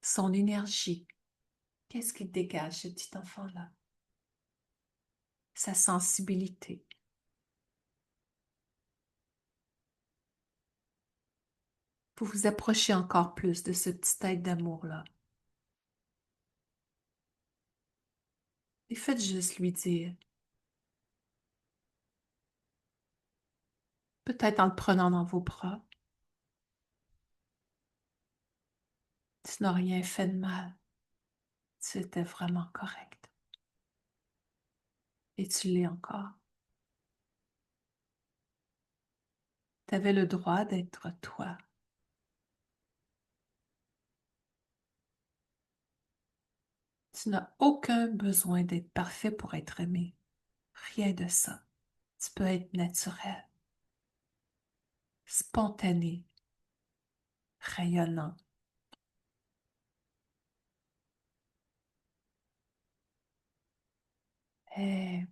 son énergie. Qu'est-ce qu'il dégage, ce petit enfant-là? Sa sensibilité. Vous vous approchez encore plus de ce petit être d'amour-là. Et faites juste lui dire, peut-être en le prenant dans vos bras, tu n'as rien fait de mal. Tu étais vraiment correct. Et tu l'es encore. Tu avais le droit d'être toi. Tu n'as aucun besoin d'être parfait pour être aimé. Rien de ça. Tu peux être naturel, spontané, rayonnant. Et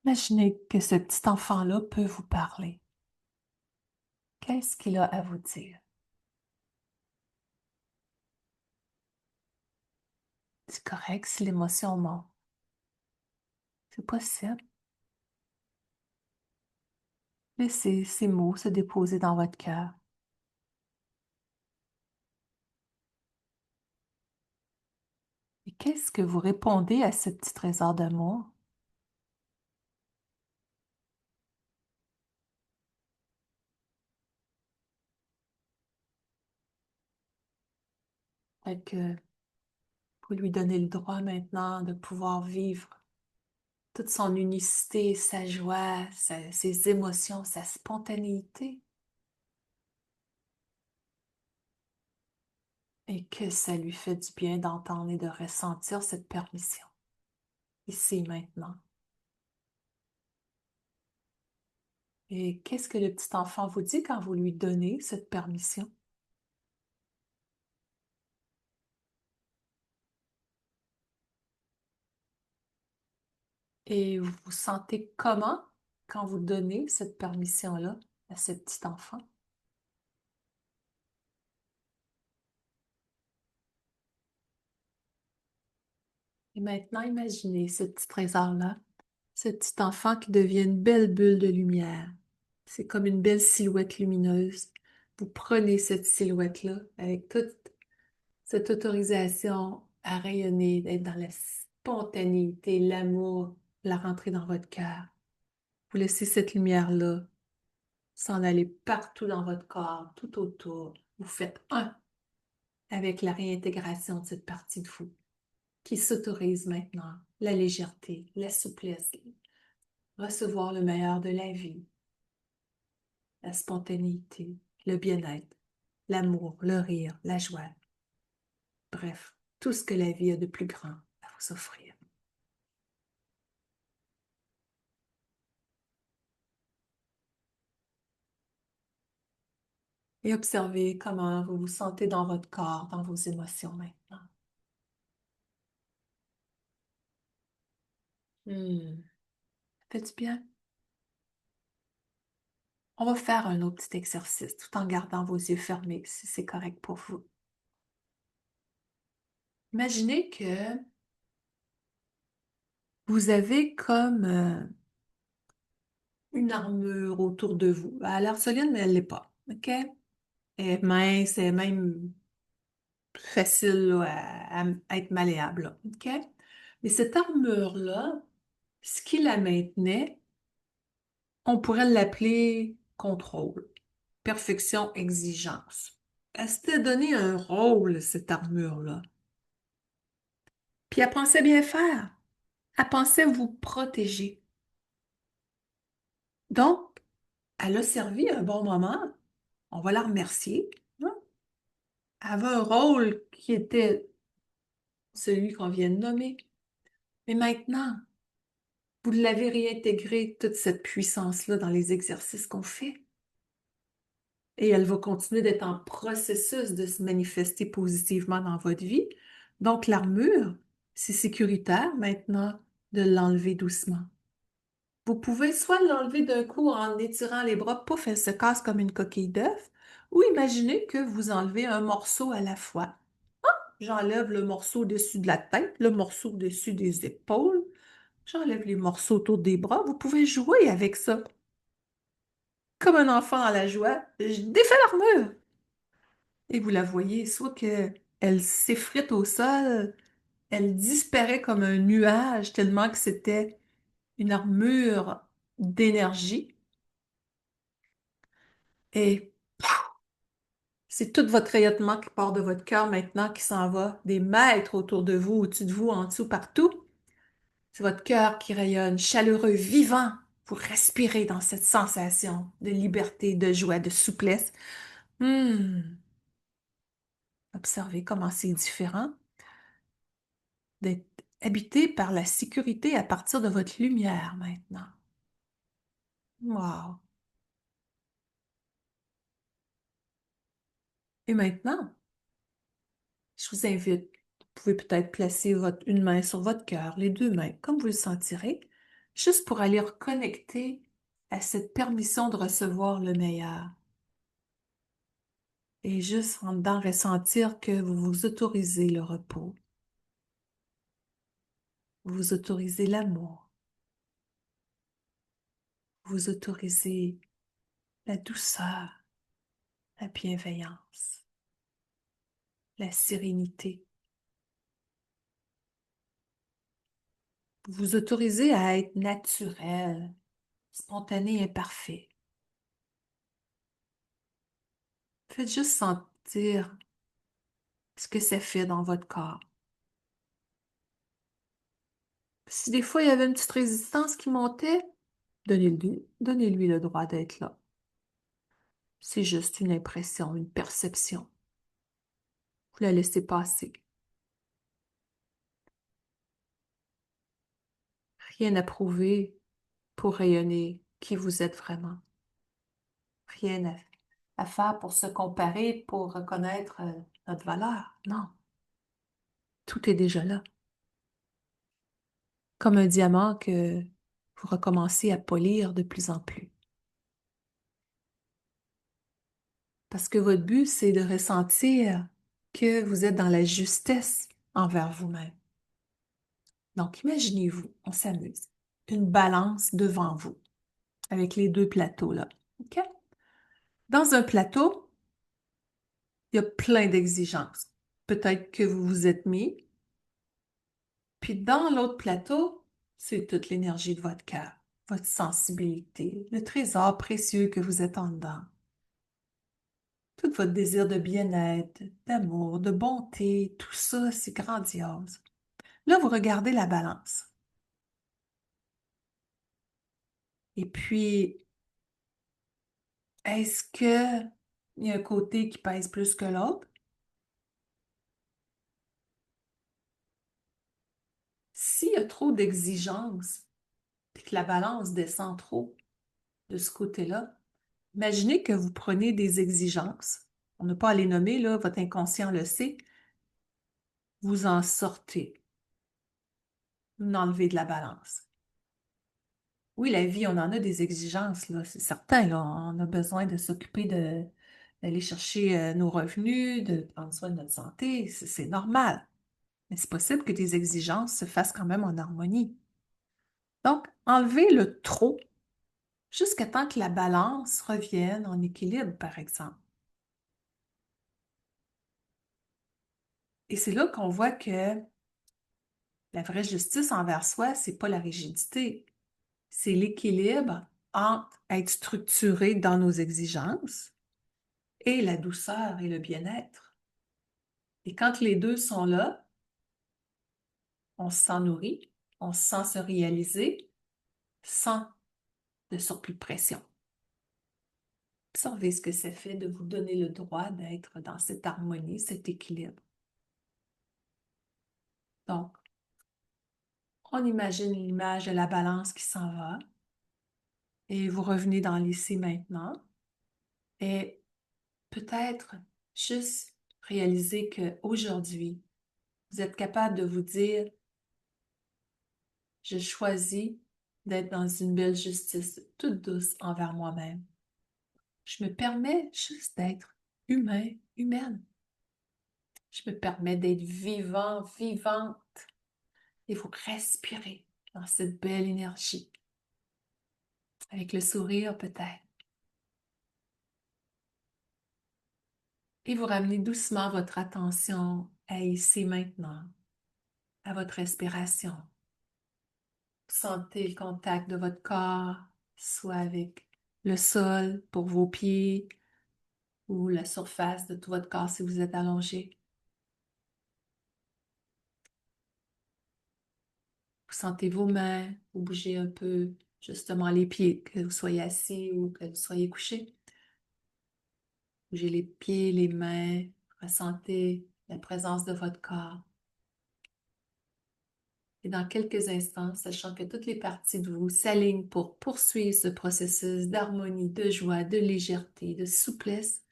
imaginez que ce petit enfant-là peut vous parler. Qu'est-ce qu'il a à vous dire? C'est correct si l'émotion monte. C'est possible. Laissez ces mots se déposer dans votre cœur. Et qu'est-ce que vous répondez à ce petit trésor d'amour? Peut-être que vous lui donnez le droit maintenant de pouvoir vivre toute son unicité, sa joie, ses émotions, sa spontanéité. Et que ça lui fait du bien d'entendre et de ressentir cette permission, ici maintenant. Et qu'est-ce que le petit enfant vous dit quand vous lui donnez cette permission? Et vous vous sentez comment quand vous donnez cette permission-là à ce petit enfant? Et maintenant, imaginez ce petit trésor-là, ce petit enfant qui devient une belle bulle de lumière. C'est comme une belle silhouette lumineuse. Vous prenez cette silhouette-là avec toute cette autorisation à rayonner, d'être dans la spontanéité, l'amour, la rentrer dans votre cœur. Vous laissez cette lumière-là s'en aller partout dans votre corps, tout autour. Vous faites un avec la réintégration de cette partie de vous qui s'autorise maintenant la légèreté, la souplesse, recevoir le meilleur de la vie, la spontanéité, le bien-être, l'amour, le rire, la joie. Bref, tout ce que la vie a de plus grand à vous offrir. Et observez comment vous vous sentez dans votre corps, dans vos émotions maintenant. Hmm. Fait du bien? On va faire un autre petit exercice tout en gardant vos yeux fermés, si c'est correct pour vous. Imaginez que vous avez comme une armure autour de vous. Elle a l'air solide, mais elle ne l'est pas. OK? Elle est mince, elle est même facile là, à être malléable, là. OK? Mais cette armure-là, ce qui la maintenait, on pourrait l'appeler contrôle, perfection, exigence. Elle s'était donné un rôle, cette armure-là. Puis elle pensait bien faire. Elle pensait vous protéger. Donc, elle a servi un bon moment. On va la remercier, hein. Elle avait un rôle qui était celui qu'on vient de nommer. Mais maintenant, vous l'avez réintégré, toute cette puissance-là, dans les exercices qu'on fait. Et elle va continuer d'être en processus de se manifester positivement dans votre vie. Donc, l'armure, c'est sécuritaire maintenant de l'enlever doucement. Vous pouvez soit l'enlever d'un coup en étirant les bras, pouf, elle se casse comme une coquille d'œuf, ou imaginez que vous enlevez un morceau à la fois. J'enlève le morceau au-dessus de la tête, le morceau au-dessus des épaules, j'enlève les morceaux autour des bras. Vous pouvez jouer avec ça. Comme un enfant à la joie, je défais l'armure. Et vous la voyez, soit que elle s'effrite au sol, elle disparaît comme un nuage tellement que c'était une armure d'énergie. Et c'est tout votre rayonnement qui part de votre cœur maintenant, qui s'en va des mètres autour de vous, au-dessus de vous, en dessous, partout. C'est votre cœur qui rayonne, chaleureux, vivant. Vous respirez dans cette sensation de liberté, de joie, de souplesse. Hmm. Observez comment c'est différent d'être habité par la sécurité à partir de votre lumière maintenant. Wow. Et maintenant, je vous invite, vous pouvez peut-être placer une main sur votre cœur, les deux mains, comme vous le sentirez, juste pour aller reconnecter à cette permission de recevoir le meilleur. Et juste en dedans ressentir que vous vous autorisez le repos, vous vous autorisez l'amour, vous vous autorisez la douceur, la bienveillance, la sérénité. Vous vous autorisez à être naturel, spontané et parfait. Faites juste sentir ce que ça fait dans votre corps. Si des fois il y avait une petite résistance qui montait, donnez-lui le droit d'être là. C'est juste une impression, une perception. Vous la laissez passer. Rien à prouver pour rayonner qui vous êtes vraiment. Rien à faire pour se comparer, pour reconnaître notre valeur. Non, tout est déjà là. Comme un diamant que vous recommencez à polir de plus en plus. Parce que votre but, c'est de ressentir que vous êtes dans la justesse envers vous-même. Donc, imaginez-vous, on s'amuse, une balance devant vous, avec les deux plateaux là. OK? Dans un plateau, il y a plein d'exigences. Peut-être que vous vous êtes mis, puis dans l'autre plateau, c'est toute l'énergie de votre cœur, votre sensibilité, le trésor précieux que vous êtes en dedans. Tout votre désir de bien-être, d'amour, de bonté, tout ça, c'est grandiose. Là, vous regardez la balance. Et puis, est-ce que il y a un côté qui pèse plus que l'autre? S'il y a trop d'exigences, puis que la balance descend trop de ce côté-là, Imaginez que vous prenez des exigences. On n'a pas à les nommer, là, votre inconscient le sait. Vous en sortez. Vous enlevez de la balance. Oui, la vie, on en a des exigences, là, c'est certain, là. On a besoin de s'occuper d'aller chercher nos revenus, de prendre soin de notre santé. C'est normal. Mais c'est possible que des exigences se fassent quand même en harmonie. Donc, enlevez le trop jusqu'à temps que la balance revienne en équilibre, par exemple. Et c'est là qu'on voit que la vraie justice envers soi, c'est pas la rigidité, c'est l'équilibre entre être structuré dans nos exigences et la douceur et le bien-être. Et quand les deux sont là, on se sent nourri, on se sent se réaliser sans de surplus de pression. Observez ce que ça fait de vous donner le droit d'être dans cette harmonie, cet équilibre. Donc, on imagine l'image de la balance qui s'en va et vous revenez dans l'ici maintenant et peut-être juste réaliser qu'aujourd'hui, vous êtes capable de vous dire, je choisis d'être dans une belle justice toute douce envers moi-même. Je me permets juste d'être humain, humaine. Je me permets d'être vivant, vivante. Et vous respirez dans cette belle énergie, avec le sourire peut-être. Et vous ramenez doucement votre attention à ici maintenant, à votre respiration. Sentez le contact de votre corps, soit avec le sol pour vos pieds ou la surface de tout votre corps si vous êtes allongé. Vous sentez vos mains, vous bougez un peu justement les pieds, que vous soyez assis ou que vous soyez couché. Bougez les pieds, les mains, ressentez la présence de votre corps. Et dans quelques instants, sachant que toutes les parties de vous s'alignent pour poursuivre ce processus d'harmonie, de joie, de légèreté, de souplesse,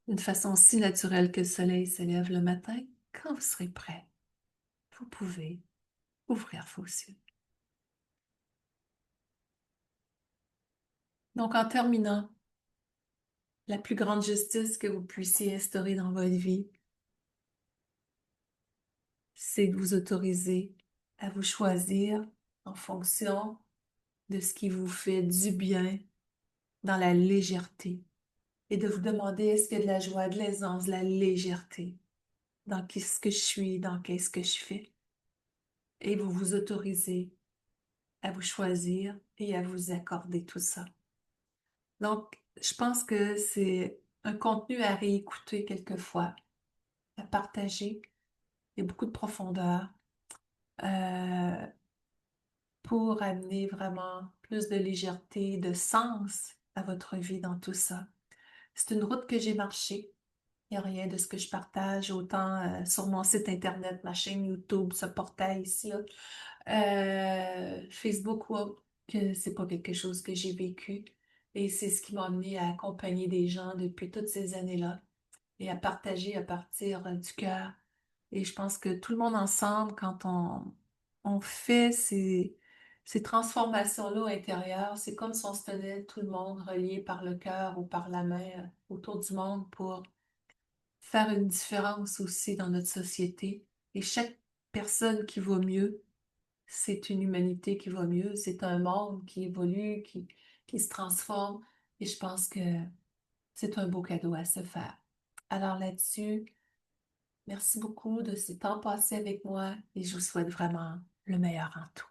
d'une façon si naturelle que le soleil se lève le matin, quand vous serez prêt, vous pouvez ouvrir vos yeux. Donc, en terminant, la plus grande justice que vous puissiez instaurer dans votre vie, c'est de vous autoriser à vous choisir en fonction de ce qui vous fait du bien dans la légèreté et de vous demander est-ce qu'il y a de la joie, de l'aisance, de la légèreté dans qu'est-ce que je suis, dans qu'est-ce que je fais. Et vous vous autorisez à vous choisir et à vous accorder tout ça. Donc, je pense que c'est un contenu à réécouter quelquefois, à partager. Il y a beaucoup de profondeur euh, pour amener vraiment plus de légèreté, de sens à votre vie dans tout ça. C'est une route que j'ai marchée. Il n'y a rien de ce que je partage, autant sur mon site Internet, ma chaîne YouTube, ce portail ici, là, Facebook ou autre, que c'est pas quelque chose que j'ai vécu. Et c'est ce qui m'a amené à accompagner des gens depuis toutes ces années-là et à partager à partir du cœur. Et je pense que tout le monde ensemble, quand on fait ces transformations-là intérieures, c'est comme si on se tenait tout le monde relié par le cœur ou par la main autour du monde pour faire une différence aussi dans notre société. Et chaque personne qui va mieux, c'est une humanité qui va mieux, c'est un monde qui évolue, qui se transforme. Et je pense que c'est un beau cadeau à se faire. Alors là-dessus, merci beaucoup de ce temps passé avec moi et je vous souhaite vraiment le meilleur en tout.